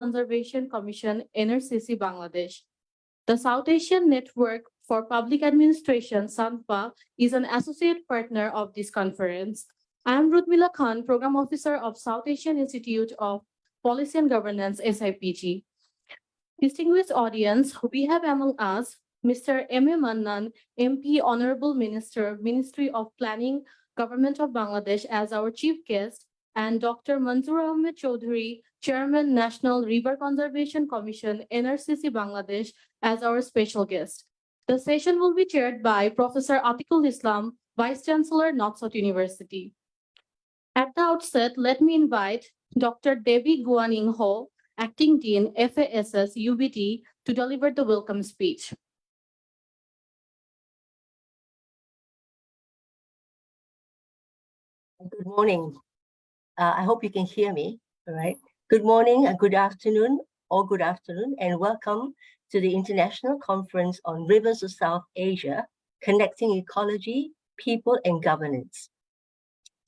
Conservation Commission NRCC Bangladesh. The South Asian Network for Public Administration SANPA is an associate partner of this conference. I am Rudmila Khan, Program Officer of South Asian Institute of Policy and Governance SIPG. Distinguished audience, we have among us Mr. M. A. Mannan, MP, Honorable Minister, Ministry of Planning, Government of Bangladesh as our chief guest, and Dr. Manzoor Ahmed Chowdhury, Chairman, National River Conservation Commission, NRCC Bangladesh, as our special guest. The session will be chaired by Professor Atikul Islam, Vice Chancellor, North-South University. At the outset, let me invite Dr. Devi Guaning Ho, Acting Dean, FASS UBT, to deliver the welcome speech. Good morning. I hope you can hear me, all right? Good morning, good afternoon, and welcome to the International Conference on Rivers of South Asia, Connecting Ecology, People and Governance.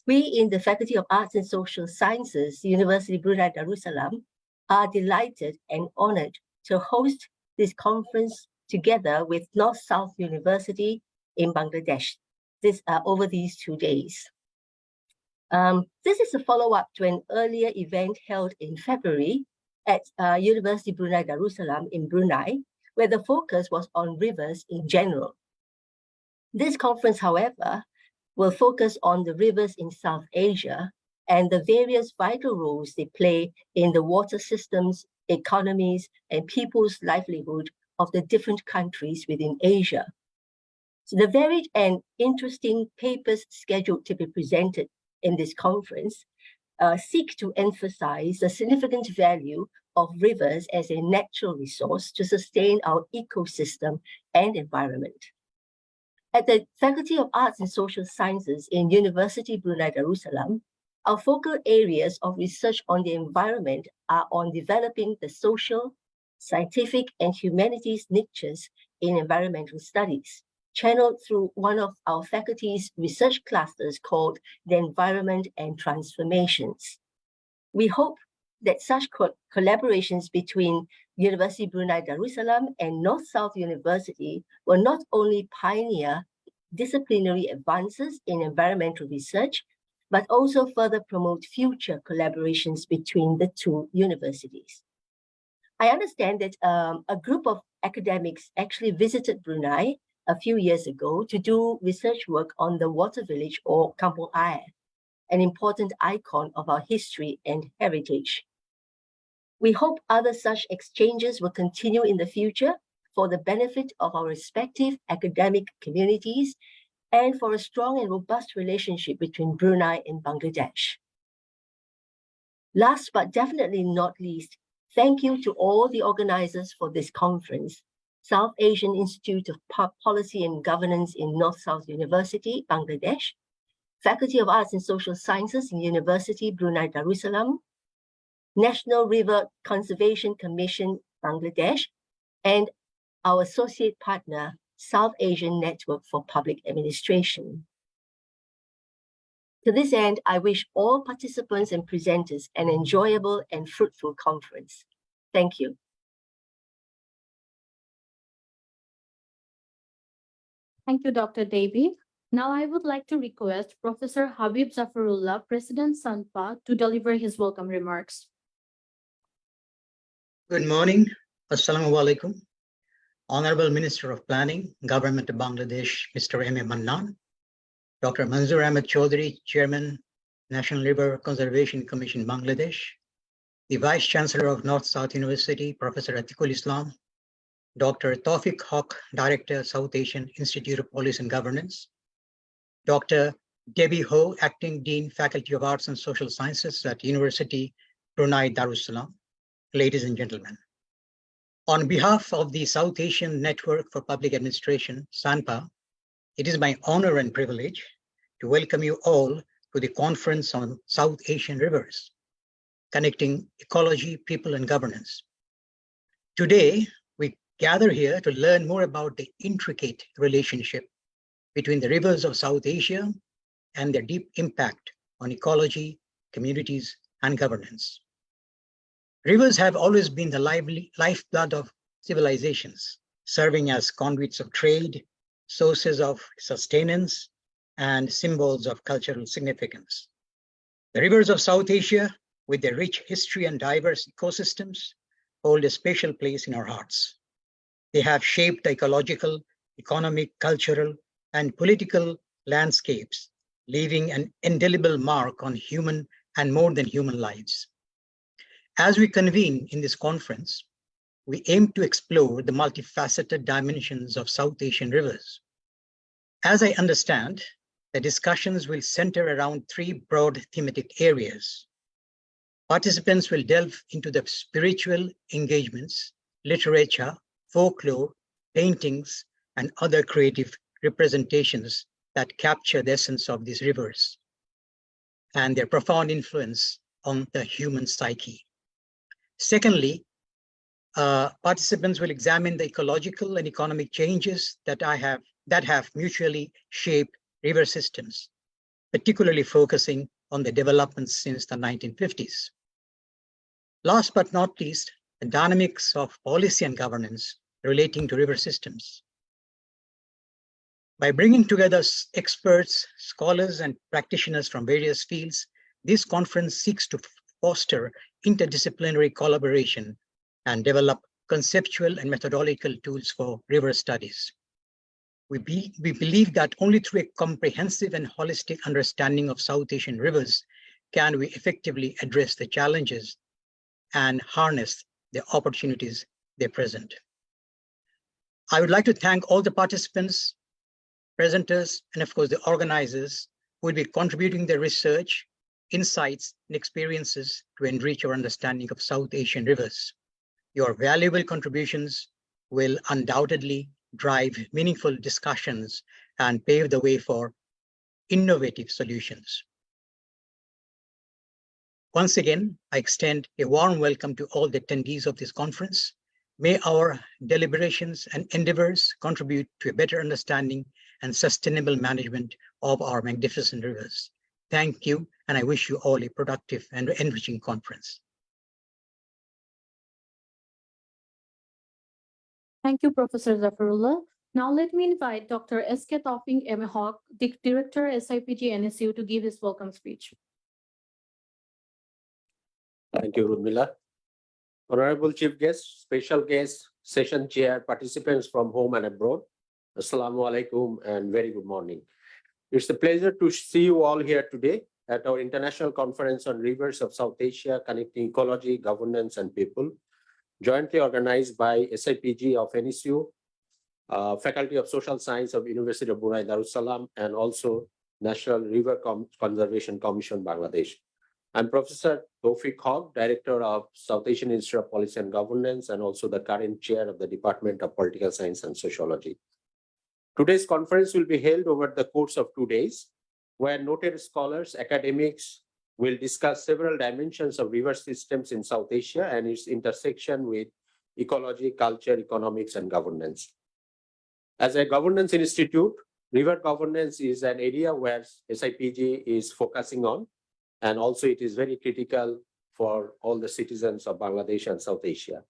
We in the Faculty of Arts and Social Sciences, University Brunei Darussalam, are delighted and honored to host this conference together with North-South University in Bangladesh over these 2 days. This is a follow-up to an earlier event held in February at University Brunei Darussalam in Brunei, where the focus was on rivers in general. This conference, however, will focus on the rivers in South Asia and the various vital roles they play in the water systems, economies, and people's livelihood of the different countries within Asia. So the varied and interesting papers scheduled to be presented in this conference seek to emphasize the significant value of rivers as a natural resource to sustain our ecosystem and environment. At the Faculty of Arts and Social Sciences in University Brunei Darussalam, our focal areas of research on the environment are on developing the social, scientific, and humanities niches in environmental studies, channeled through one of our faculty's research clusters called the Environment and Transformations. We hope that such collaborations between University Brunei Darussalam and North-South University will not only pioneer disciplinary advances in environmental research, but also further promote future collaborations between the two universities. I understand that a group of academics actually visited Brunei a few years ago to do research work on the water village or Kampung Air, an important icon of our history and heritage. We hope other such exchanges will continue in the future for the benefit of our respective academic communities and for a strong and robust relationship between Brunei and Bangladesh. Last but definitely not least, thank you to all the organizers for this conference, South Asian Institute of Policy and Governance in North-South University, Bangladesh, Faculty of Arts and Social Sciences in University Brunei Darussalam, National River Conservation Commission, Bangladesh, and our associate partner, South Asian Network for Public Administration. To this end, I wish all participants and presenters an enjoyable and fruitful conference. Thank you. Thank you, Dr. Devi. Now I would like to request Professor Habib Zafarullah, President SANPA, to deliver his welcome remarks. Good morning. Assalamu alaikum. Honorable Minister of Planning, Government of Bangladesh, Mr. M. A. Mannan, Dr. Manzoor Ahmed Chowdhury, Chairman, National River Conservation Commission, Bangladesh, the Vice Chancellor of North-South University, Professor Atikul Islam, Dr. Tawfiq Haq, Director, South Asian Institute of Policy and Governance, Dr. Debbie Ho, Acting Dean, Faculty of Arts and Social Sciences at University Brunei Darussalam, ladies and gentlemen. On behalf of the South Asian Network for Public Administration, SANPA, it is my honor and privilege to welcome you all to the Conference on South Asian Rivers, Connecting Ecology, People and Governance. Today, we gather here to learn more about the intricate relationship between the rivers of South Asia and their deep impact on ecology, communities, and governance. Rivers have always been the lifeblood of civilizations, serving as conduits of trade, sources of sustenance, and symbols of cultural significance. The rivers of South Asia, with their rich history and diverse ecosystems, hold a special place in our hearts. They have shaped the ecological, economic, cultural, and political landscapes, leaving an indelible mark on human and more than human lives. As we convene in this conference, we aim to explore the multifaceted dimensions of South Asian rivers. As I understand, the discussions will center around three broad thematic areas. Participants will delve into the spiritual engagements, literature, folklore, paintings, and other creative representations that capture the essence of these rivers and their profound influence on the human psyche. Secondly, participants will examine the ecological and economic changes that have mutually shaped river systems, particularly focusing on the developments since the 1950s. Last but not least, the dynamics of policy and governance relating to river systems. By bringing together experts, scholars, and practitioners from various fields, this conference seeks to foster interdisciplinary collaboration and develop conceptual and methodological tools for river studies. We believe that only through a comprehensive and holistic understanding of South Asian rivers can we effectively address the challenges and harness the opportunities they present. I would like to thank all the participants, presenters, and of course the organizers who will be contributing their research, insights, and experiences to enrich our understanding of South Asian rivers. Your valuable contributions will undoubtedly drive meaningful discussions and pave the way for innovative solutions. Once again, I extend a warm welcome to all the attendees of this conference. May our deliberations and endeavors contribute to a better understanding and sustainable management of our magnificent rivers. Thank you, and I wish you all a productive and enriching conference. Thank you, Professor Zafarullah. Now let me invite Dr. S.K. Taufik M. Haq, the Director, SIPG NSU, to give his welcome speech. Thank you, Rudmila. Honorable Chief Guest, special guests, session chair, participants from home and abroad, Assalamu alaikum and very good morning. It's a pleasure to see you all here today at our International Conference on Rivers of South Asia, Connecting Ecology, Governance and People, jointly organized by SIPG of NSU, Faculty of Social Science of University of Brunei Darussalam, and also National River Conservation Commission, Bangladesh. I'm Professor Taufik Haq, Director of South Asian Institute of Policy and Governance, and also the current chair of the Department of Political Science and Sociology. Today's conference will be held over the course of 2 days, where noted scholars, academics will discuss several dimensions of river systems in South Asia and its intersection with ecology, culture, economics, and governance. As a governance institute, river governance is an area where SIPG is focusing on, and also it is very critical for all the citizens of Bangladesh and South Asia.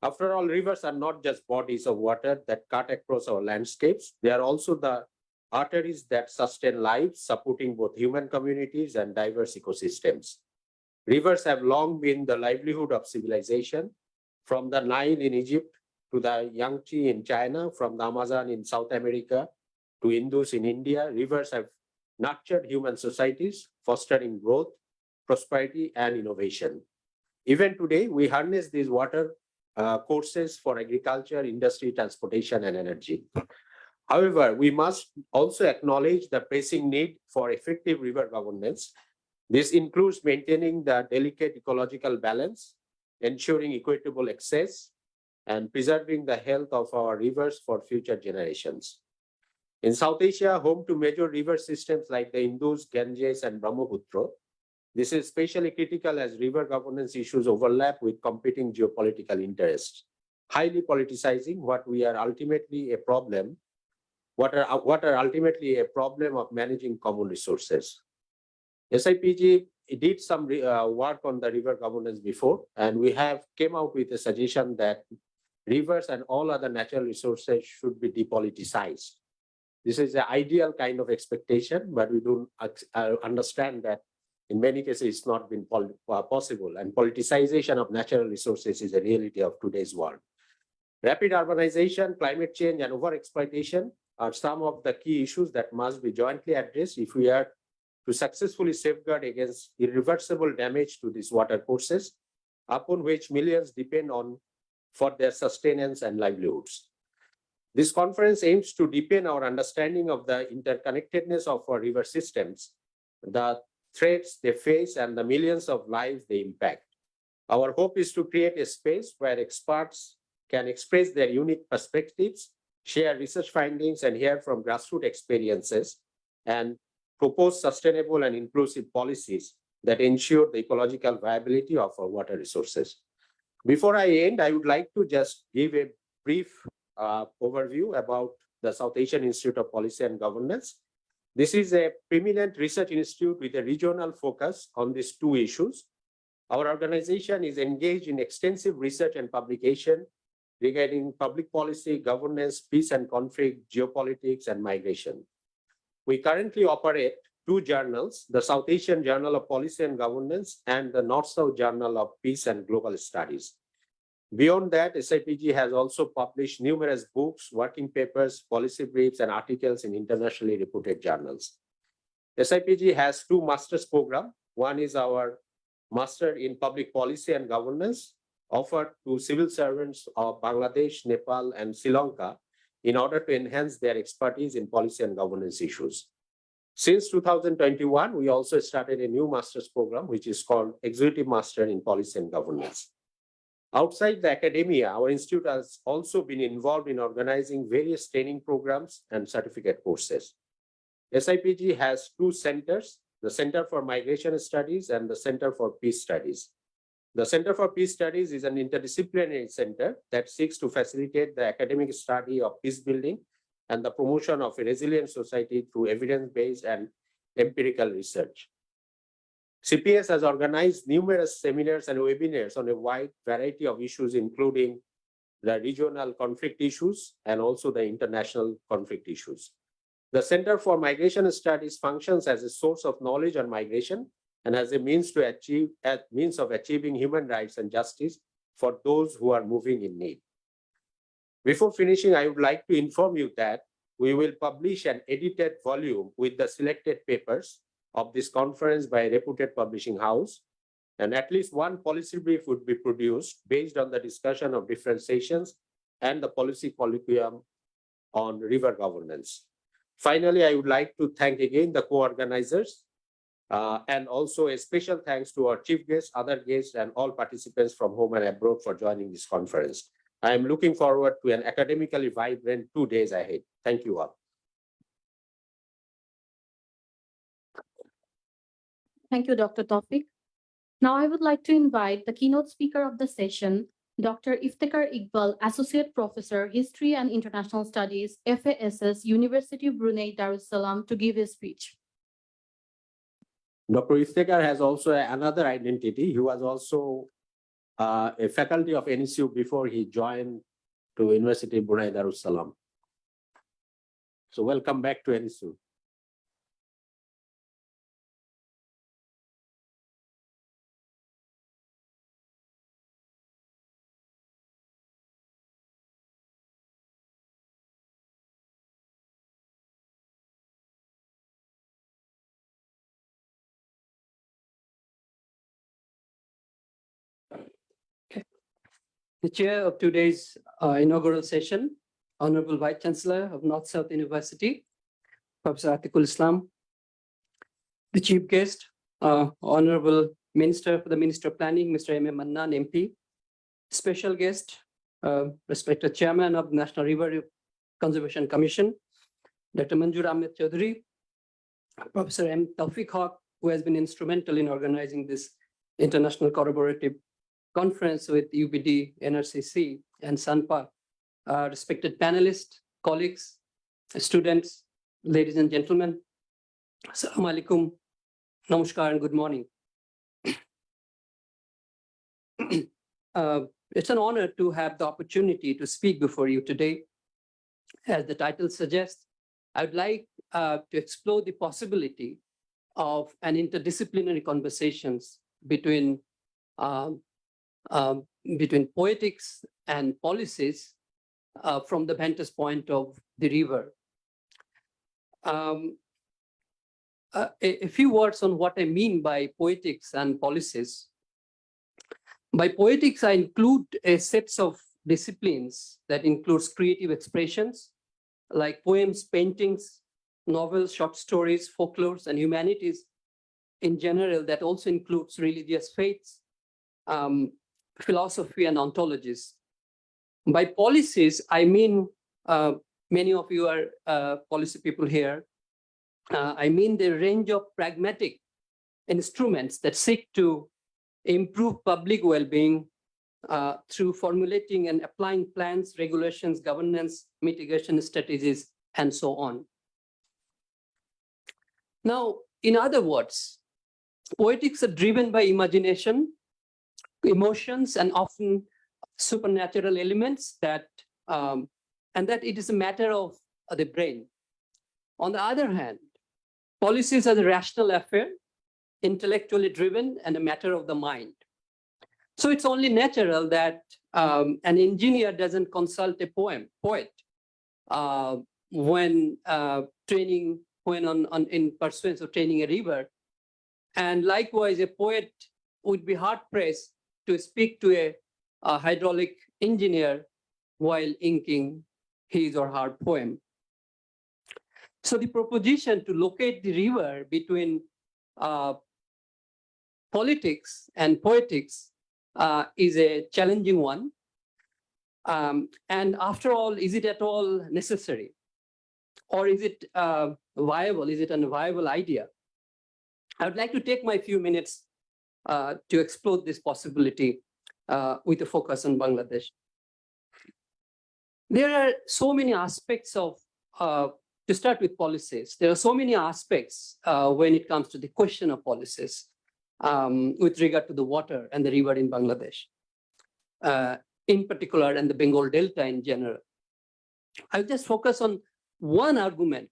After all, rivers are not just bodies of water that cut across our landscapes. They are also the arteries that sustain lives, supporting both human communities and diverse ecosystems. Rivers have long been the livelihood of civilization, from the Nile in Egypt to the Yangtze in China, from the Amazon in South America to Indus in India. Rivers have nurtured human societies, fostering growth, prosperity, and innovation. Even today, we harness these water courses for agriculture, industry, transportation, and energy. However, we must also acknowledge the pressing need for effective river governance. This includes maintaining the delicate ecological balance, ensuring equitable access, and preserving the health of our rivers for future generations. In South Asia, home to major river systems like the Indus, Ganges, and Brahmaputra, this is especially critical as river governance issues overlap with competing geopolitical interests, highly politicizing what are ultimately a problem of managing common resources. SIPG did some work on the river governance before, and we have came out with a suggestion that rivers and all other natural resources should be depoliticized. This is the ideal kind of expectation, but we don't understand that in many cases it's not been possible, and politicization of natural resources is a reality of today's world. Rapid urbanization, climate change, and overexploitation are some of the key issues that must be jointly addressed if we are to successfully safeguard against irreversible damage to these water courses, upon which millions depend on for their sustenance and livelihoods. This conference aims to deepen our understanding of the interconnectedness of our river systems, the threats they face, and the millions of lives they impact. Our hope is to create a space where experts can express their unique perspectives, share research findings, and hear from grassroots experiences, and propose sustainable and inclusive policies that ensure the ecological viability of our water resources. Before I end, I would like to just give a brief overview about the South Asian Institute of Policy and Governance. This is a preeminent research institute with a regional focus on these two issues. Our organization is engaged in extensive research and publication regarding public policy, governance, peace and conflict, geopolitics, and migration. We currently operate two journals, the South Asian Journal of Policy and Governance and the North-South Journal of Peace and Global Studies. Beyond that, SIPG has also published numerous books, working papers, policy briefs, and articles in internationally reputed journals. SIPG has two master's programs. One is our Master in Public Policy and Governance, offered to civil servants of Bangladesh, Nepal, and Sri Lanka in order to enhance their expertise in policy and governance issues. Since 2021, we also started a new master's program, which is called Executive Master in Policy and Governance. Outside the academia, our institute has also been involved in organizing various training programs and certificate courses. SIPG has two centers, the Center for Migration Studies and the Center for Peace Studies. The Center for Peace Studies is an interdisciplinary center that seeks to facilitate the academic study of peace building and the promotion of a resilient society through evidence-based and empirical research. CPS has organized numerous seminars and webinars on a wide variety of issues, including the regional conflict issues and also the international conflict issues. The Center for Migration Studies functions as a source of knowledge on migration and as a means of achieving human rights and justice for those who are moving in need. Before finishing, I would like to inform you that we will publish an edited volume with the selected papers of this conference by a reputed publishing house, and at least one policy brief would be produced based on the discussion of different sessions and the policy colloquium on river governance. Finally, I would like to thank again the co-organizers and also a special thanks to our chief guests, other guests, and all participants from home and abroad for joining this conference. I am looking forward to an academically vibrant 2 days ahead. Thank you all. Thank you, Dr. Tawfiq. Now I would like to invite the keynote speaker of the session, Dr. Iftekhar Iqbal, Associate Professor, History and International Studies, FASS, University of Brunei Darussalam, to give his speech. Dr. Iftekhar has also another identity. He was also a faculty of NSU before he joined to University of Brunei Darussalam. So welcome back to NSU. The chair of today's inaugural session, Honorable Vice Chancellor of North-South University, Professor Atiqul Islam. The chief guest, Honorable Minister for the Minister of Planning, Mr. M.A. Mannan, MP. Special guest, respected Chairman of the National River Conservation Commission, Dr. Manzoor Ahmed Chaudhary, Professor M. Tawfiq Haq, who has been instrumental in organizing this international collaborative conference with UBD, NRCC, and SANPA, respected panelists, colleagues, students, ladies and gentlemen. Assalamu alaikum, namaskar, and good morning. it's an honor to have the opportunity to speak before you today. As the title suggests, I would like to explore the possibility of an interdisciplinary conversations between poetics and policies from the vantage point of the river. A few words on what I mean by poetics and policies. By poetics, I include a set of disciplines that includes creative expressions like poems, paintings, novels, short stories, folklores, and humanities in general. That also includes religious faiths, philosophy, and ontologies. By policies, I mean, many of you are policy people here. I mean the range of pragmatic instruments that seek to improve public well-being through formulating and applying plans, regulations, governance, mitigation strategies, and so on. Now, in other words, poetics are driven by imagination, emotions, and often supernatural elements that, and that it is a matter of the brain. On the other hand, policies are the rational affair, intellectually driven, and a matter of the mind. So it's only natural that an engineer doesn't consult a poet when in pursuance of training a river. And likewise, a poet would be hard pressed to speak to a hydraulic engineer while inking his or her poem. So the proposition to locate the river between politics and poetics is a challenging one. And after all, is it at all necessary? Or is it viable? Is it a viable idea? I would like to take my few minutes to explore this possibility with a focus on Bangladesh. There are so many aspects of, to start with policies, there are so many aspects when it comes to the question of policies with regard to the water and the river in Bangladesh, in particular, and the Bengal Delta in general. I'll just focus on one argument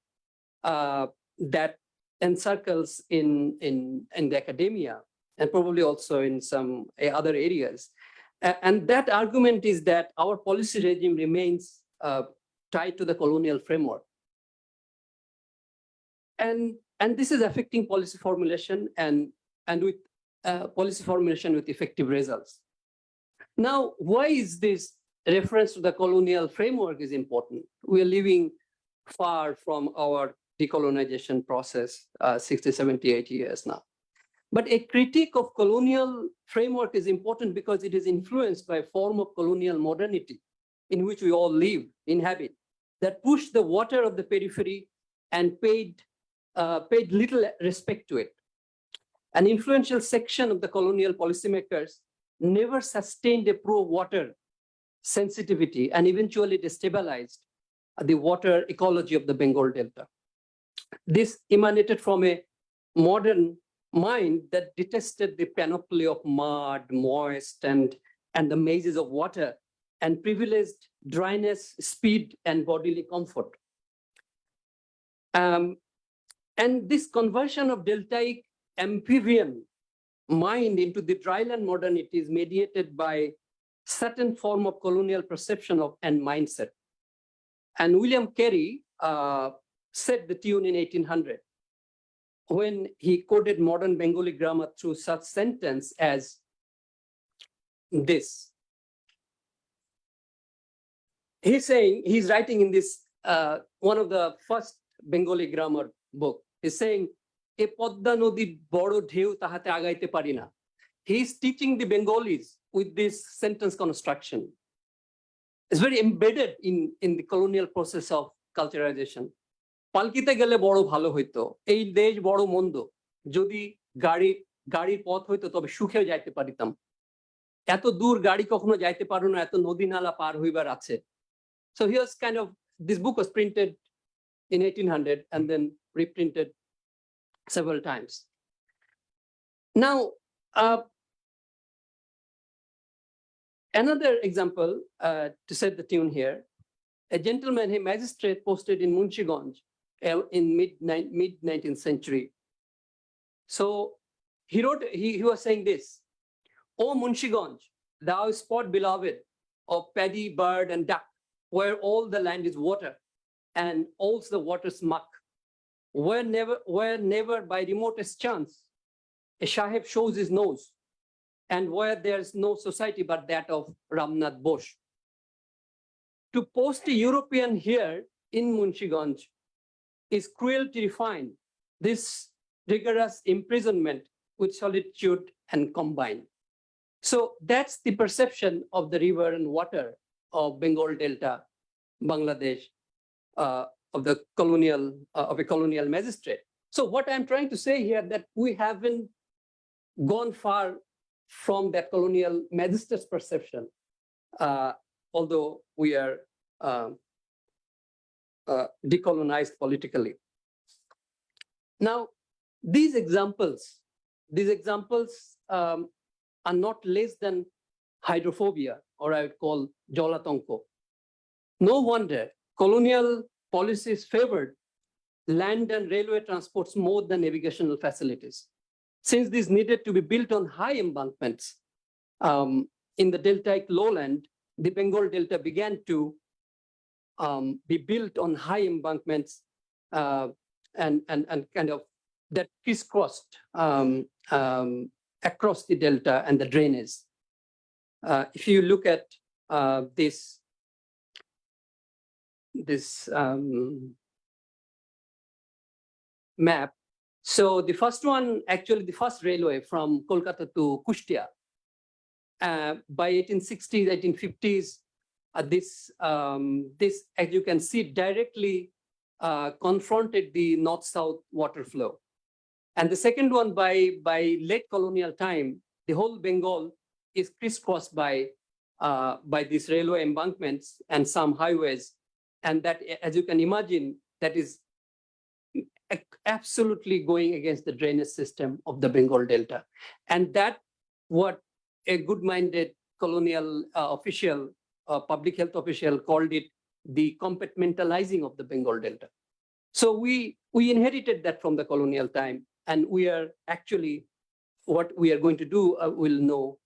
that encircles in the academia and probably also in some other areas. And that argument is that our policy regime remains tied to the colonial framework. And this is affecting policy formulation and with policy formulation with effective results. Now, why is this reference to the colonial framework is important? We are living far from our decolonization process, 60, 70, 80 years now. But a critique of colonial framework is important because it is influenced by a form of colonial modernity in which we all live, inhabit, that pushed the water of the periphery and paid little respect to it. An influential section of the colonial policymakers never sustained a pro-water sensitivity and eventually destabilized the water ecology of the Bengal Delta. This emanated from a modern mind that detested the panoply of mud, moist, and the mazes of water, and privileged dryness, speed, and bodily comfort. And this conversion of deltaic amphibian mind into the dryland modernity is mediated by certain form of colonial perception of and mindset. And William Carey set the tune in 1800 when he quoted modern Bengali grammar through such sentence as this. He's writing in this, one of the first Bengali grammar book. He's saying, "E podda nodi boro dheu tahate agaite pari na." He's teaching the Bengalis with this sentence construction. It's very embedded in the colonial process of culturalization. পালকিতে গেলে বড় ভালো হইতো, এই দেশ বড় মন্দ, যদি গাড়ির পথ হইতো তবে সুখে যাইতে পারিতাম, এত দূর গাড়ি কখনো যাইতে পারো না, এত নদী নালা পার হইবার আছে. So here's kind of, this book was printed in 1800 and then reprinted several times. Now, Another example to set the tune here, a gentleman, a magistrate posted in Munchiganj in mid 19th century. So he wrote, he was saying this, "O Munchiganj, thou spot beloved of paddy, bird, and duck, where all the land is water, and all's the water's muck, where never by remotest chance a Sahib shows his nose, and where there's no society but that of Ramnath Bosch." To post a European here in Munchiganj is cruelty refined, this rigorous imprisonment with solitude and combined. So that's the perception of the river and water of Bengal Delta, Bangladesh, of a colonial magistrate. So what I'm trying to say here that we haven't gone far from that colonial magistrate's perception, although we are decolonized politically. Now, these examples are not less than hydrophobia, or I would call jolatonko. No wonder colonial policies favored land and railway transports more than navigational facilities, since these needed to be built on high embankments. In the deltaic lowland, the Bengal Delta began to be built on high embankments and kind of that crisscrossed across the delta and the drainage. If you look at this map, so the first one, actually the first railway from Kolkata to Kushtia, by 1860s, 1850s, this, as you can see, directly confronted the north-south water flow. And the second one, by late colonial time, the whole Bengal is crisscrossed by these railway embankments and some highways. And that, as you can imagine, that is absolutely going against the drainage system of the Bengal Delta. And that what a good-minded colonial official, public health official called it the compartmentalizing of the Bengal Delta. So we inherited that from the colonial time, and we are actually, what we are going to do, we'll know,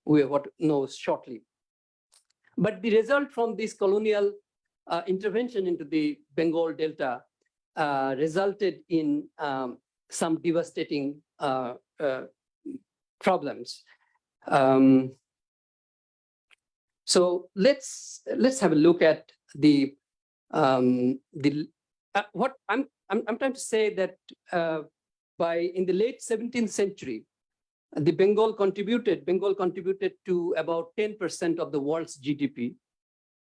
what knows shortly. But the result from this colonial intervention into the Bengal Delta resulted in some devastating problems. So let's have a look at the what I'm trying to say that in the late 17th century, the Bengal contributed to about 10% of the world's GDP,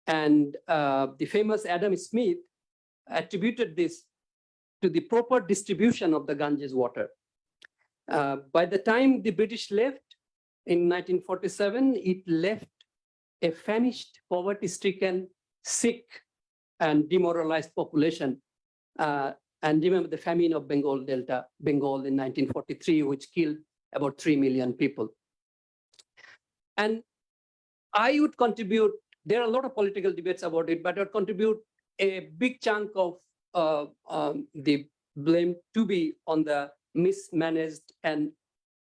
and the famous Adam Smith attributed this to the proper distribution of the Ganges water. By the time the British left in 1947, it left a famished, poverty-stricken, sick, and demoralized population. And remember the famine of Bengal Delta, Bengal in 1943, which killed about 3 million people. And I would contribute, there are a lot of political debates about it, but I would contribute a big chunk of the blame to be on the mismanaged and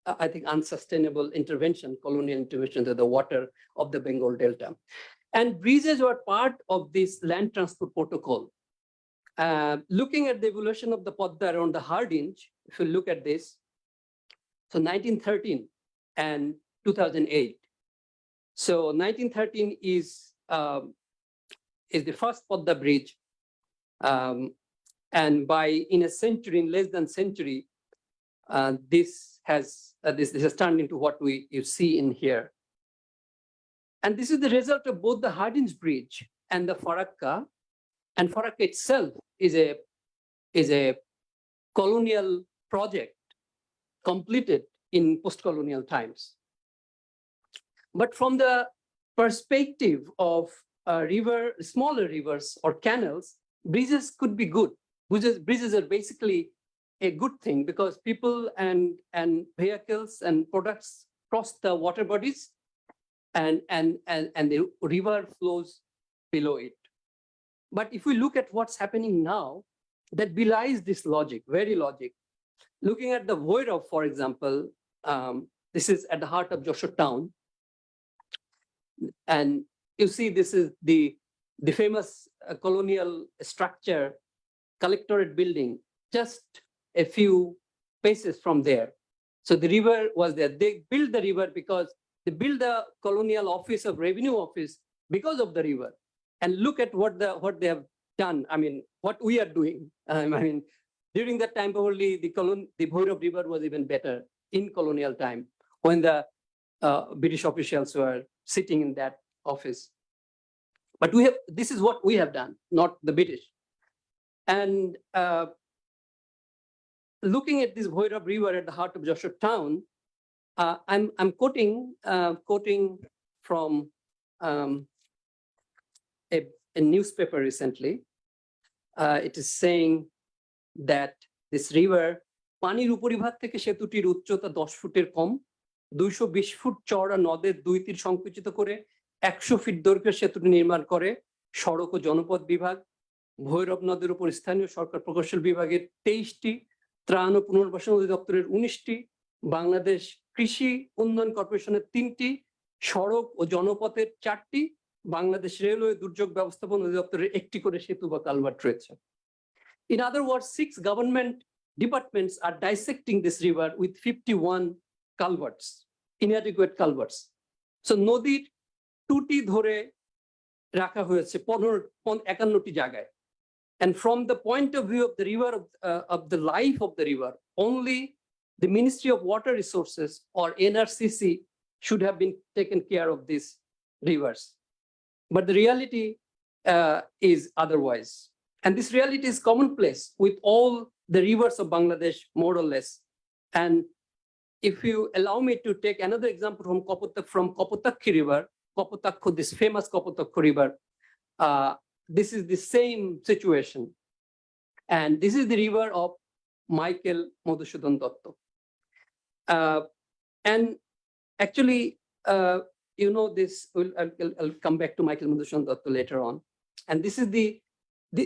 I think unsustainable intervention, colonial intervention to the water of the Bengal Delta. And bridges were part of this land transport protocol. Looking at the evolution of the Podda around the Hardinge, if you look at this, so 1913 and 2008. So 1913 is the first Podda bridge. And in a century, in less than a century, this has turned into what you see in here. And this is the result of both the Hardinge Bridge and the Farakka. And Farakka itself is a colonial project completed in post-colonial times. But from the perspective of smaller rivers or canals, bridges could be good. Bridges are basically a good thing because people and vehicles and products cross the water bodies, and the river flows below it. But if we look at what's happening now, that belies this logic, very logic. Looking at the Bhairab, for example, this is at the heart of Joshua town. And you see, this is the famous colonial structure, collectorate building, just a few paces from there. So the river was there. They built the river because they built the colonial office of revenue office because of the river. And look at what they have done. I mean, what we are doing. I mean, during that time, probably the Bhairab River was even better in colonial time when the British officials were sitting in that office. But this is what we have done, not the British. And looking at this Bhairab River at the heart of Joshua town, I'm quoting from a newspaper recently. It is saying that this river, পানির উপরিভাগ থেকে সেতুটির উচ্চতা 10 ফুটের কম, 220 foot চওড়া নদের দুই তীর সংকুচিত করে 100 ফিট দৈর্ঘ্যের সেতুটি নির্মাণ করে সড়ক ও জনপথ বিভাগ, ভৈরব নদের উপর স্থানীয় সরকার প্রকৌশল বিভাগের 23টি, ত্রাণ ও পুনর্বাসন অধিদপ্তরের 19টি, বাংলাদেশ কৃষি উন্নয়ন কর্পোরেশনের 3টি, সড়ক ও জনপথের 4টি, বাংলাদেশ রেলওয়ে দুর্যোগ ব্যবস্থাপনা অধিদপ্তরের 1টি করে সেতু বা কালভার্ট রয়েছে। In other words, 6 government departments are dissecting this river with 51 culverts, inadequate culverts. So নদীর টুটি ধরে রাখা হয়েছে 51টি জায়গায়। And from the point of view of the river, of the life of the river, only the Ministry of Water Resources or NRCC should have been taken care of these rivers. But the reality is otherwise. And this reality is commonplace with all the rivers of Bangladesh, more or less. And if you allow me to take another example from Kopotakhi River, Kopotakhi, this famous Kopotakhi River, this is the same situation. And this is the river of Michael Madhusudan Dotto. And actually, you know this, I'll come back to Michael Madhusudan Dotto later on. And this is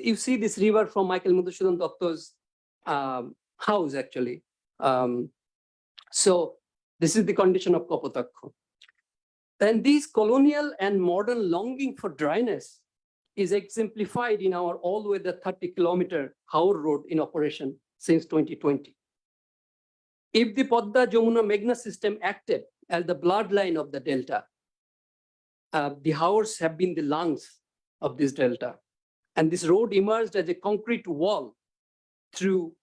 you see this river from Michael Madhusudan Dotto's house, actually. So this is the condition of Kopotakhi. And this colonial and modern longing for dryness is exemplified in our all-weather 30-kilometer Haur Road in operation since 2020. If the Podda Jamuna Meghna system acted as the bloodline of the delta, the Haurs have been the lungs of this delta. And this road emerged as a concrete wall through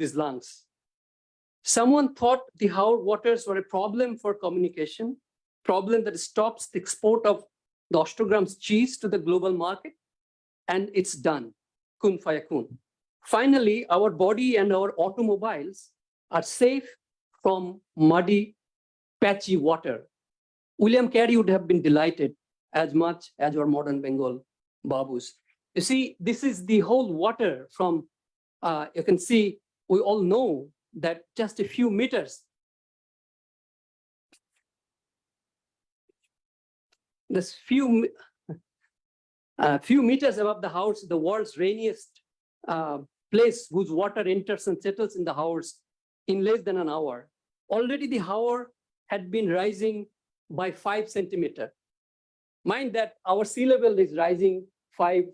these lungs. Someone thought the Haur waters were a problem for communication, problem that stops the export of the Ostrogram's cheese to the global market, and it's done. Kun fayakun. Finally, our body and our automobiles are safe from muddy, patchy water. William Carey would have been delighted as much as our modern Bengal babus. You see, this is the whole water from, you can see, we all know that just a few meters, this few meters above the house, the world's rainiest place whose water enters and settles in the house in less than an hour. Already the Haur had been rising by 5 centimeters. Mind that our sea level is rising 5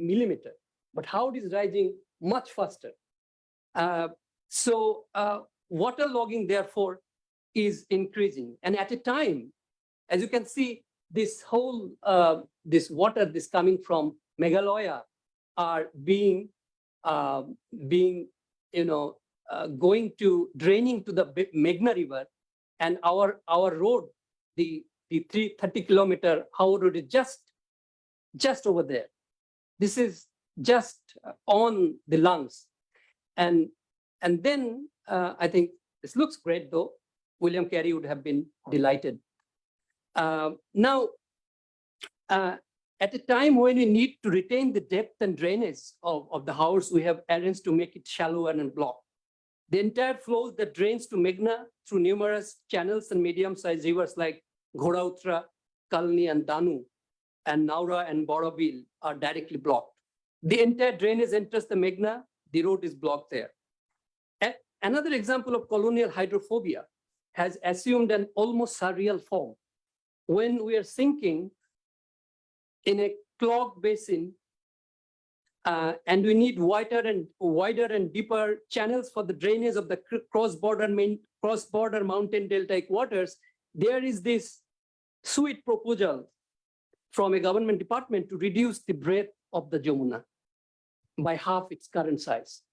millimeters, but how it is rising much faster. So water logging, therefore, is increasing. And at a time, as you can see, this whole, this water, this coming from Meghalaya are being, going to, draining to the Meghna River, and our road, the 30-kilometer Haur Road is just over there. This is just on the lungs. And then I think this looks great, though. William Carey would have been delighted. Now, at a time when we need to retain the depth and drainage of the house, we have arranged to make it shallower and block. The entire flow that drains to Meghna through numerous channels and medium-sized rivers like Ghodautra, Kalni, and Danu, and Naura and Borobil are directly blocked. The entire drainage enters the Meghna, the road is blocked there. Another example of colonial hydrophobia has assumed an almost surreal form. When we are sinking in a clogged basin, and we need wider and deeper channels for the drainage of the cross-border mountain deltaic waters, there is this sweet proposal from a government department to reduce the breadth of the Jamuna by half its current size.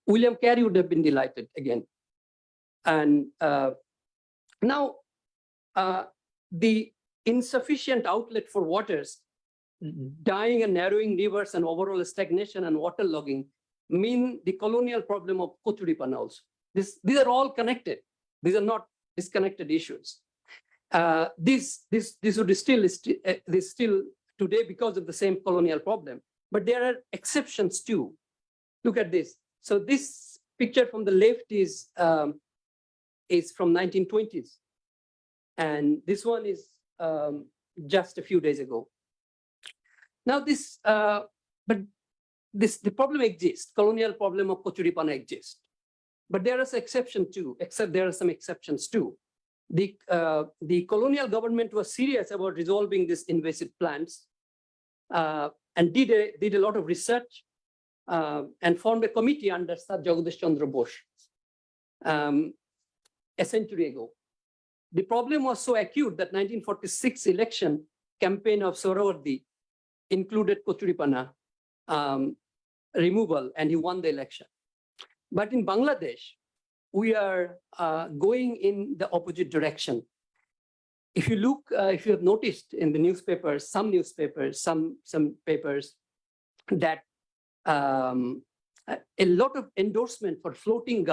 William Carey would have been delighted again. And now the insufficient outlet for waters, dying and narrowing rivers and overall stagnation and waterlogging mean the colonial problem of Kochuripana also. These are all connected. These are not disconnected issues. This would still today because of the same colonial problem. But there are exceptions too. Look at this. So this picture from the left is from 1920s. And this one is just a few days ago. Now the problem exists, colonial problem of Kochuripana exists. But there are some exceptions too, The colonial government was serious about resolving these invasive plants and did a lot of research and formed a committee under Sir Jagadish Chandra Bose a century ago. The problem was so acute that 1946 election campaign of Sohrawardy included Kochuripana removal, and he won the election. But in Bangladesh, we are going in the opposite direction. If you look, if you have noticed in the newspapers, some papers, that a lot of endorsement for floating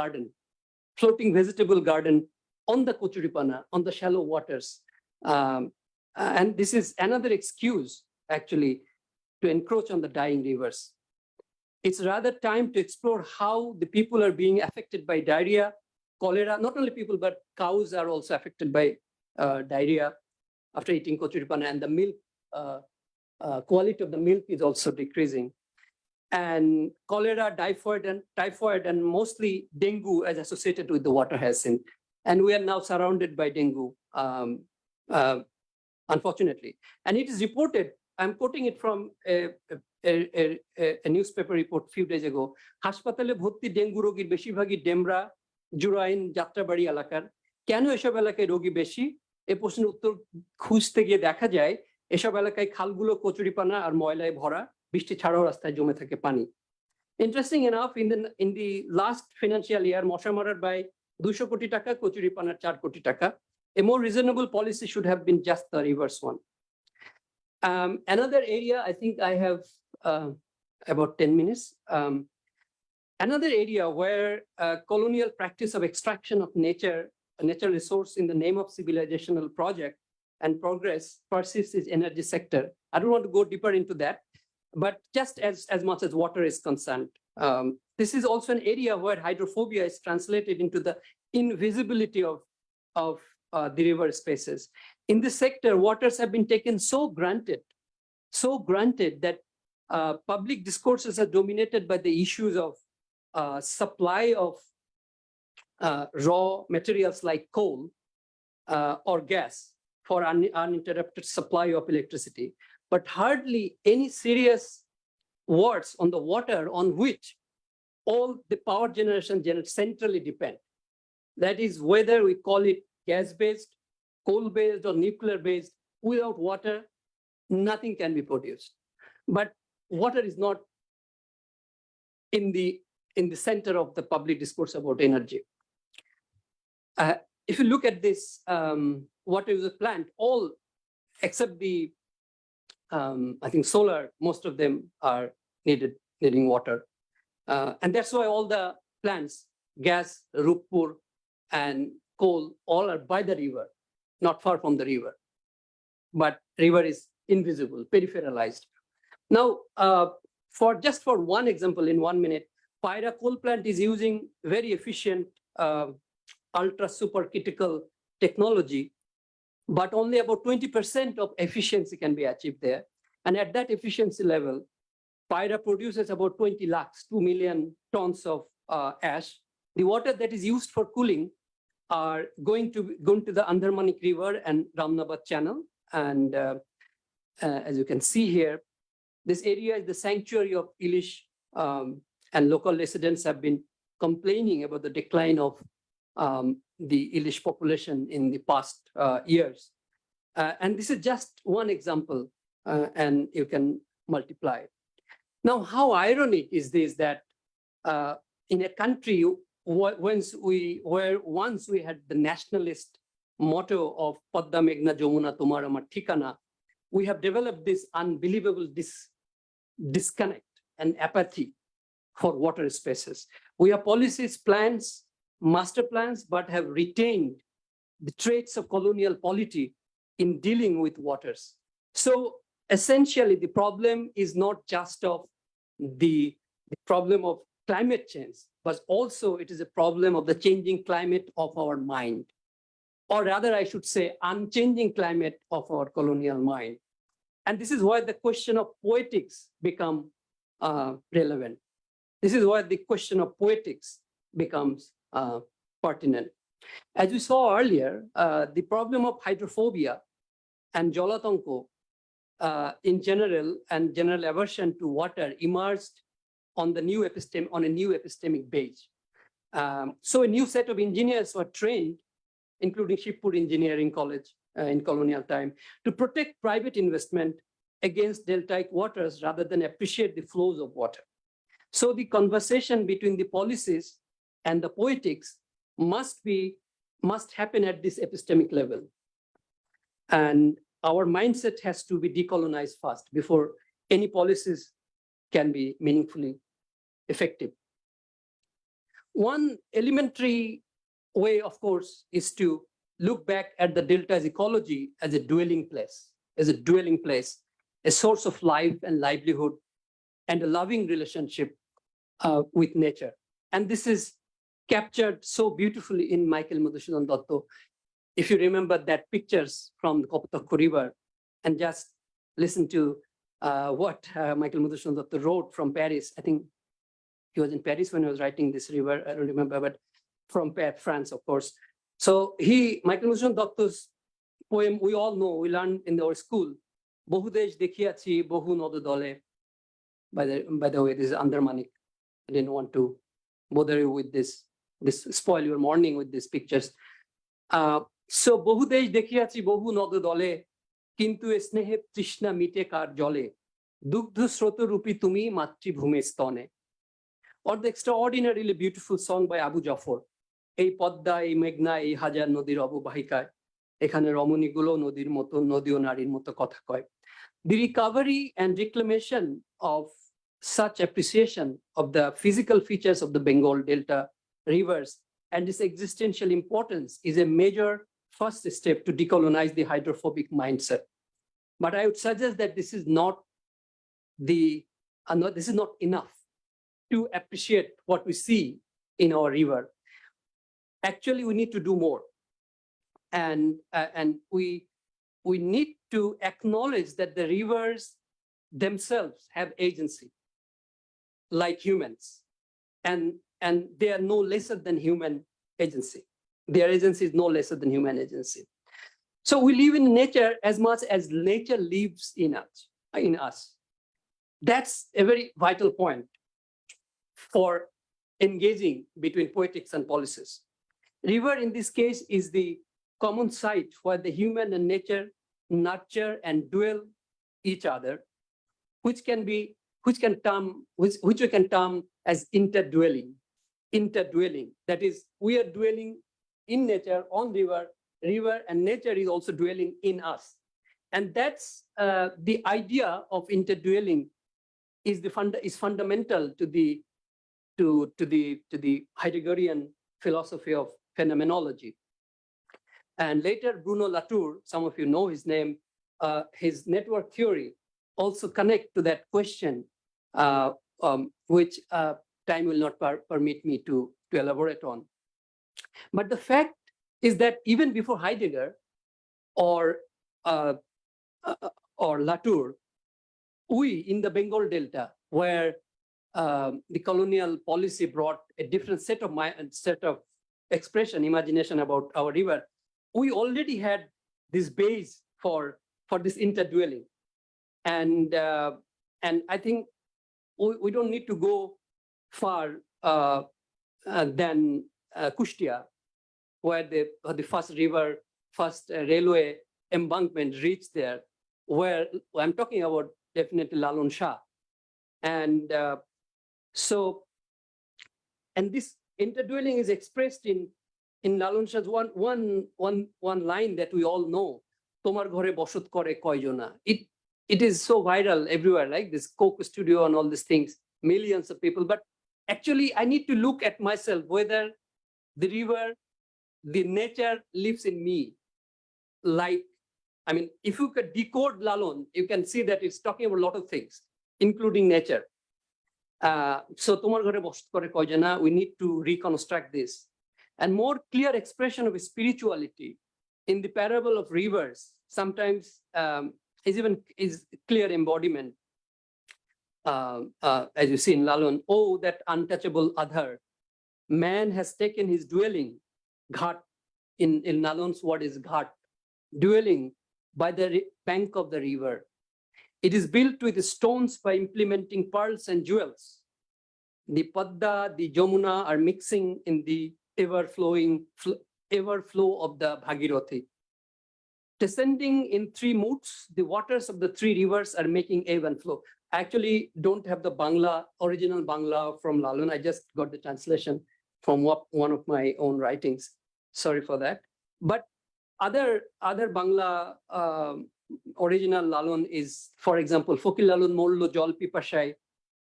vegetable garden on the Kochuripana, on the shallow waters. And this is another excuse, actually, to encroach on the dying rivers. It's rather time to explore how the people are being affected by diarrhea, cholera. Not only people, but cows are also affected by diarrhea after eating Kochuripana, and the milk, quality of the milk is also decreasing. And cholera, typhoid, and mostly dengue as associated with the water hyacinth. And we are now surrounded by dengue, unfortunately. And it is reported, I'm quoting it from a newspaper report a few days ago, হাসপাতালে ভর্তি dengue রোগীর বেশিরভাগই ডেমরা, জুরাইন, যাত্রাবাড়ি এলাকার। কেন এসব এলাকায় রোগী বেশি? এ প্রশ্নের উত্তর খুঁজতে গিয়ে দেখা যায় এসব এলাকায় খালগুলো কচুরিপানা আর ময়লায় ভরা, বৃষ্টি ছাড়াও রাস্তায় জমে থাকে পানি। Interesting enough, in the last financial year, মশা মারার ব্যয় 200 কোটি টাকা, কচুরিপানার 4 কোটি টাকা। A more reasonable policy should have been just the reverse one. Another area, I think I have about 10 minutes. Another area where colonial practice of extraction of natural resource in the name of civilizational project and progress persists is energy sector. I don't want to go deeper into that, but just as much as water is concerned, this is also an area where hydrophobia is translated into the invisibility of the river spaces. In this sector, waters have been taken so granted that public discourses are dominated by the issues of supply of raw materials like coal or gas for uninterrupted supply of electricity, but hardly any serious words on the water on which all the power generation centrally depend. That is, whether we call it gas-based, coal-based, or nuclear-based, without water, nothing can be produced. But water is not in the center of the public discourse about energy. If you look at this water user plant, all except the, I think solar, most of them are needing water. And that's why all the plants, gas, Rupur, and coal, all are by the river, not far from the river. But river is invisible, peripheralized. Now, for one example in 1 minute, Pyra coal plant is using very efficient ultra supercritical technology, but only about 20% of efficiency can be achieved there. And at that efficiency level, Pyra produces about 20 lakhs, 2 million tons of ash. The water that is used for cooling are going to the Andarmanik River and Ramnabad Channel. And as you can see here, this area is the sanctuary of Ilish, and local residents have been complaining about the decline of the Ilish population in the past years. And this is just one example, and you can multiply. Now, how ironic is this that in a country once we had the nationalist motto of Padda Meghna Jamuna Tomar Amar Thikana, we have developed this unbelievable disconnect and apathy for water spaces. We have policies, plans, master plans, but have retained the traits of colonial polity in dealing with waters. So essentially, the problem is not just of the problem of climate change, but also it is a problem of the changing climate of our mind, or rather I should say unchanging climate of our colonial mind. And this is why the question of poetics become relevant. This is why the question of poetics becomes pertinent. As we saw earlier, the problem of hydrophobia and jalatanko in general and general aversion to water emerged on a new epistemic base. So a new set of engineers were trained, including Shibpur Engineering College in colonial time, to protect private investment against deltaic waters rather than appreciate the flows of water. So the conversation between the policies and the poetics must happen at this epistemic level. And our mindset has to be decolonized first before any policies can be meaningfully effective. One elementary way, of course, is to look back at the delta's ecology as a dwelling place, a source of life and livelihood, and a loving relationship with nature. And this is captured so beautifully in Michael Madhusudan Dotto. If you remember that pictures from the Kopatokko River, and just listen to what Michael Madhusudan Dotto wrote from Paris. I think he was in Paris when he was writing this river. I don't remember, but from France, of course. So Michael Madhusudan Dotto's poem, we all know, we learned in our school. Bohu desh dekhiachi, bohu nodu dole. By the way, this is Andarmanik. I didn't want to bother you with this spoil your morning with these pictures. So bohu desh dekhiachi, bohu nodu dole. Kintu esnehe trishna mite kar jole. Dugdhu sroto rupi tumi matri bhume stone. Or the extraordinarily beautiful song by Abu Jafar. Ei Podda, ei Meghna, ei Hajar Nodir Obobahikaয়, এখানে রমণীগুলো নদীর মতো, নদীও নারীর মতো কথা কয়. The recovery and reclamation of such appreciation of the physical features of the Bengal Delta rivers and its existential importance is a major first step to decolonize the hydrophobic mindset. But I would suggest that this is not enough to appreciate what we see in our river. Actually, we need to do more. And we need to acknowledge that the rivers themselves have agency, like humans, and they are no lesser than human agency. Their agency is no lesser than human agency. So we live in nature as much as nature lives in us. That's a very vital point for engaging between poetics and policies. River in this case is the common site where the human and nature nurture and dwell each other, which we can term as interdwelling. That is, we are dwelling in nature on river, and nature is also dwelling in us. And that's the idea of interdwelling is fundamental to the Heideggerian philosophy of phenomenology. And later, Bruno Latour, some of you know his name, his network theory also connect to that question, which time will not permit me to elaborate on. But the fact is that even before Heidegger or Latour, we in the Bengal Delta, where the colonial policy brought a different set of expression, imagination about our river, we already had this base for this interdwelling, and I think we don't need to go far than Kustia, where the first railway embankment reached there, where I'm talking about definitely Lalon Shah. And this interdwelling is expressed in Lalon Shah's one line that we all know, Tomar ghore boshot kore koijona. It is so viral everywhere, like this Coke studio and all these things, millions of people. But actually, I need to look at myself, whether the river, the nature lives in me. Like, I mean, if you could decode Lalon, you can see that it's talking about a lot of things, including nature. So, Tomar ghore boshot kore koijona, we need to reconstruct this. And more clear expression of spirituality in the parable of rivers sometimes is clear embodiment. As you see in Lalon, oh, that untouchable other, man has taken his dwelling, ghat, in Lalon's word is ghat, dwelling by the bank of the river. It is built with stones by implementing pearls and jewels. The Padda, the Jamuna are mixing in the ever flow of the Bhagirathi. Descending in three moods, the waters of the three rivers are making ebb and flow. I actually don't have the original Bangla from Lalon. I just got the translation from one of my own writings. Sorry for that. But other Bangla original Lalon is, for example, Fokir Lalon Mollo Jol Pipashai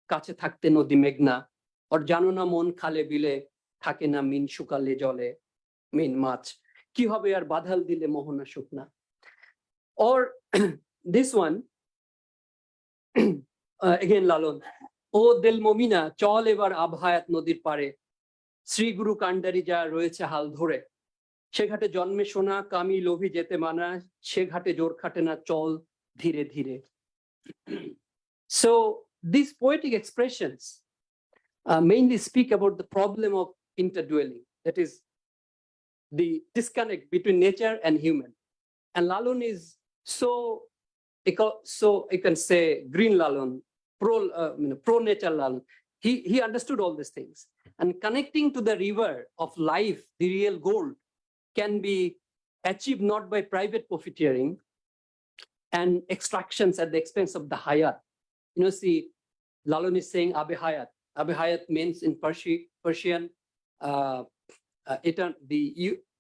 Kache Thakte Nodi Meghna, or Janona Mon Khale Bile Thake na Min Shukale Jole Min Mach. Ki hobe ar badhal dile mohona shukna. Or this one, again Lalon, O Del Momina, Chol evar Abhayat Nodir Pare, Sri Guru Kandari ja royeche hal dhore. সে ঘাটে জন্মে সোনা কামি লোভী যেতে মানা সে ঘাটে জোর খাটে না চল ধীরে ধীরে. So these poetic expressions mainly speak about the problem of interdwelling, that is the disconnect between nature and human. And Lalon is so you can say green Lalon, pro nature Lalon. He understood all these things, and connecting to the river of life, the real gold, can be achieved not by private profiteering and extractions at the expense of the hayat. You know, see, Lalon is saying Abe Hayat. Abe Hayat means in Persian,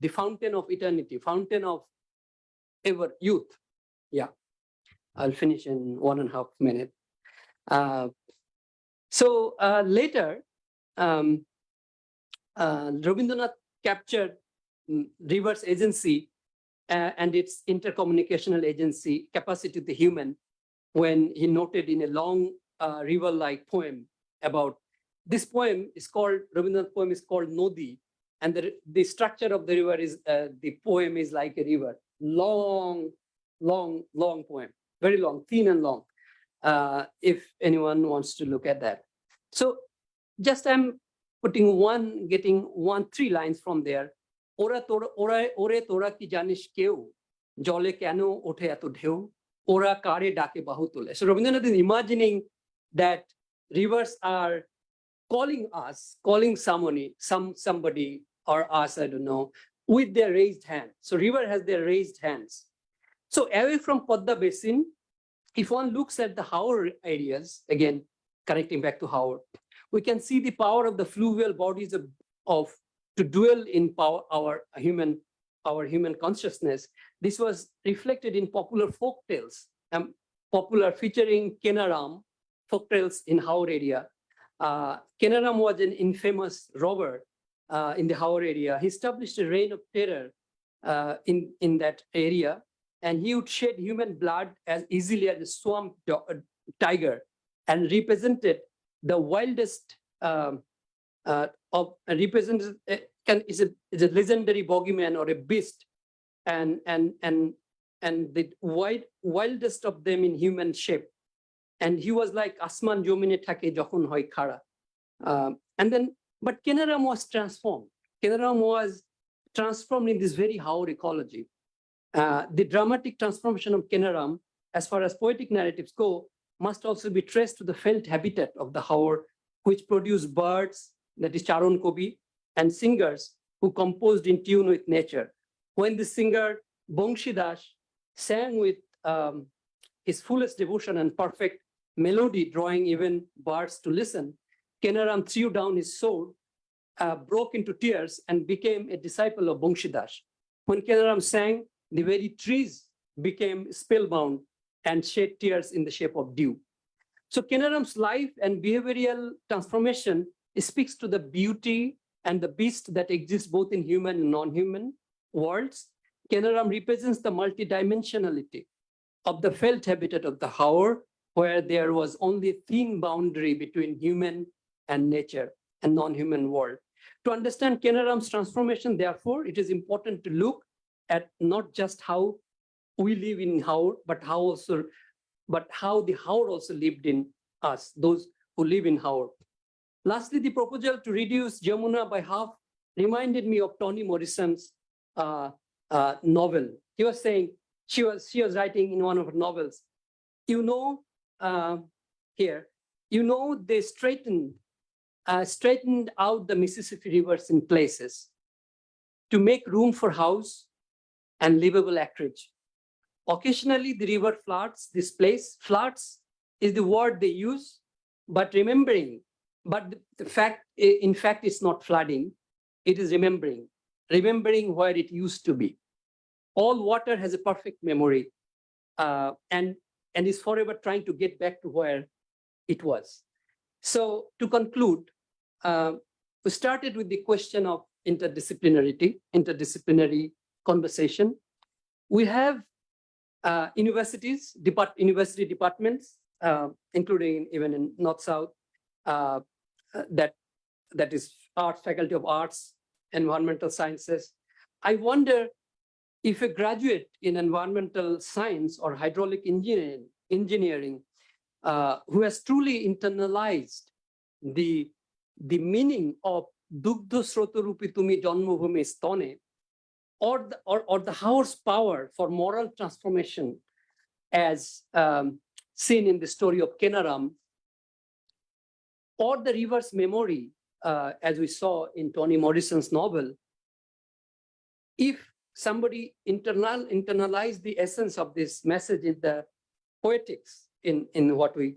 the fountain of eternity, fountain of ever youth. Yeah, I'll finish in 1.5 minutes. Later, Rabindranath captured river's agency and its intercommunicational agency capacity to the human when he noted in a long river-like poem about this poem is called, Rabindranath poem is called Nodi, and the structure of the river is, the poem is like a river, long poem, very long, thin and long, if anyone wants to look at that. So just I'm getting 3 lines from there. ওরে তোরা কি জানিস কেউ জলে কেন ওঠে এত ঢেউ ওরা কারে ডাকে বাহু তোলে. So Rabindranath is imagining that rivers are calling somebody or us, I don't know, with their raised hand. So river has their raised hands. So away from Padda Basin, if one looks at the Haor areas, again connecting back to Haor, we can see the power of the fluvial bodies of to dwell in our human consciousness. This was reflected in popular folk tales, popular featuring Kenaram, folk tales in Haor area. Kenaram was an infamous robber in the Haor area. He established a reign of terror in that area, and he would shed human blood as easily as a swamp tiger, and represented the wildest represents is a legendary bogeyman or a beast, and the wildest of them in human shape. And he was like Asman Jomine Thake Jokhon Hoy Khara. But Kenaram was transformed. Kenaram was transformed in this very Haor ecology. The dramatic transformation of Kenaram, as far as poetic narratives go, must also be traced to the felt habitat of the Haor, which produced birds, that is Charon Kobi, and singers who composed in tune with nature. When the singer Bongshi sang with his fullest devotion and perfect melody, drawing even birds to listen, Kenaram threw down his sword, broke into tears, and became a disciple of Bongshi. When Kenaram sang, the very trees became spellbound and shed tears in the shape of dew. So Kenaram's life and behavioral transformation speaks to the beauty and the beast that exists both in human and non-human worlds. Kenaram represents the multidimensionality of the felt habitat of the Haor, where there was only a thin boundary between human and nature and non-human world. To understand Kenaram's transformation, therefore, it is important to look at not just how we live in Haor, but how the Haor also lived in us, those who live in Haor. Lastly, the proposal to reduce Jamuna by half reminded me of Toni Morrison's novel. He was saying, she was writing in one of her novels, they straightened out the Mississippi rivers in places to make room for house and livable acreage. Occasionally, the river floods this place. Floods is the word they use, but in fact, it's not flooding. It is remembering where it used to be. All water has a perfect memory and is forever trying to get back to where it was. So to conclude, we started with the question of interdisciplinary conversation. We have university departments, including even in North-South, that is Arts, Faculty of Arts, Environmental Sciences. I wonder if a graduate in environmental science or hydraulic engineering who has truly internalized the meaning of Dugdho Srotorupi Tumi Janmabhumi Stone, or the Haor's power for moral transformation as seen in the story of Kenaram, or the river's memory, as we saw in Toni Morrison's novel, if somebody internalized the essence of this message in the poetics, in what we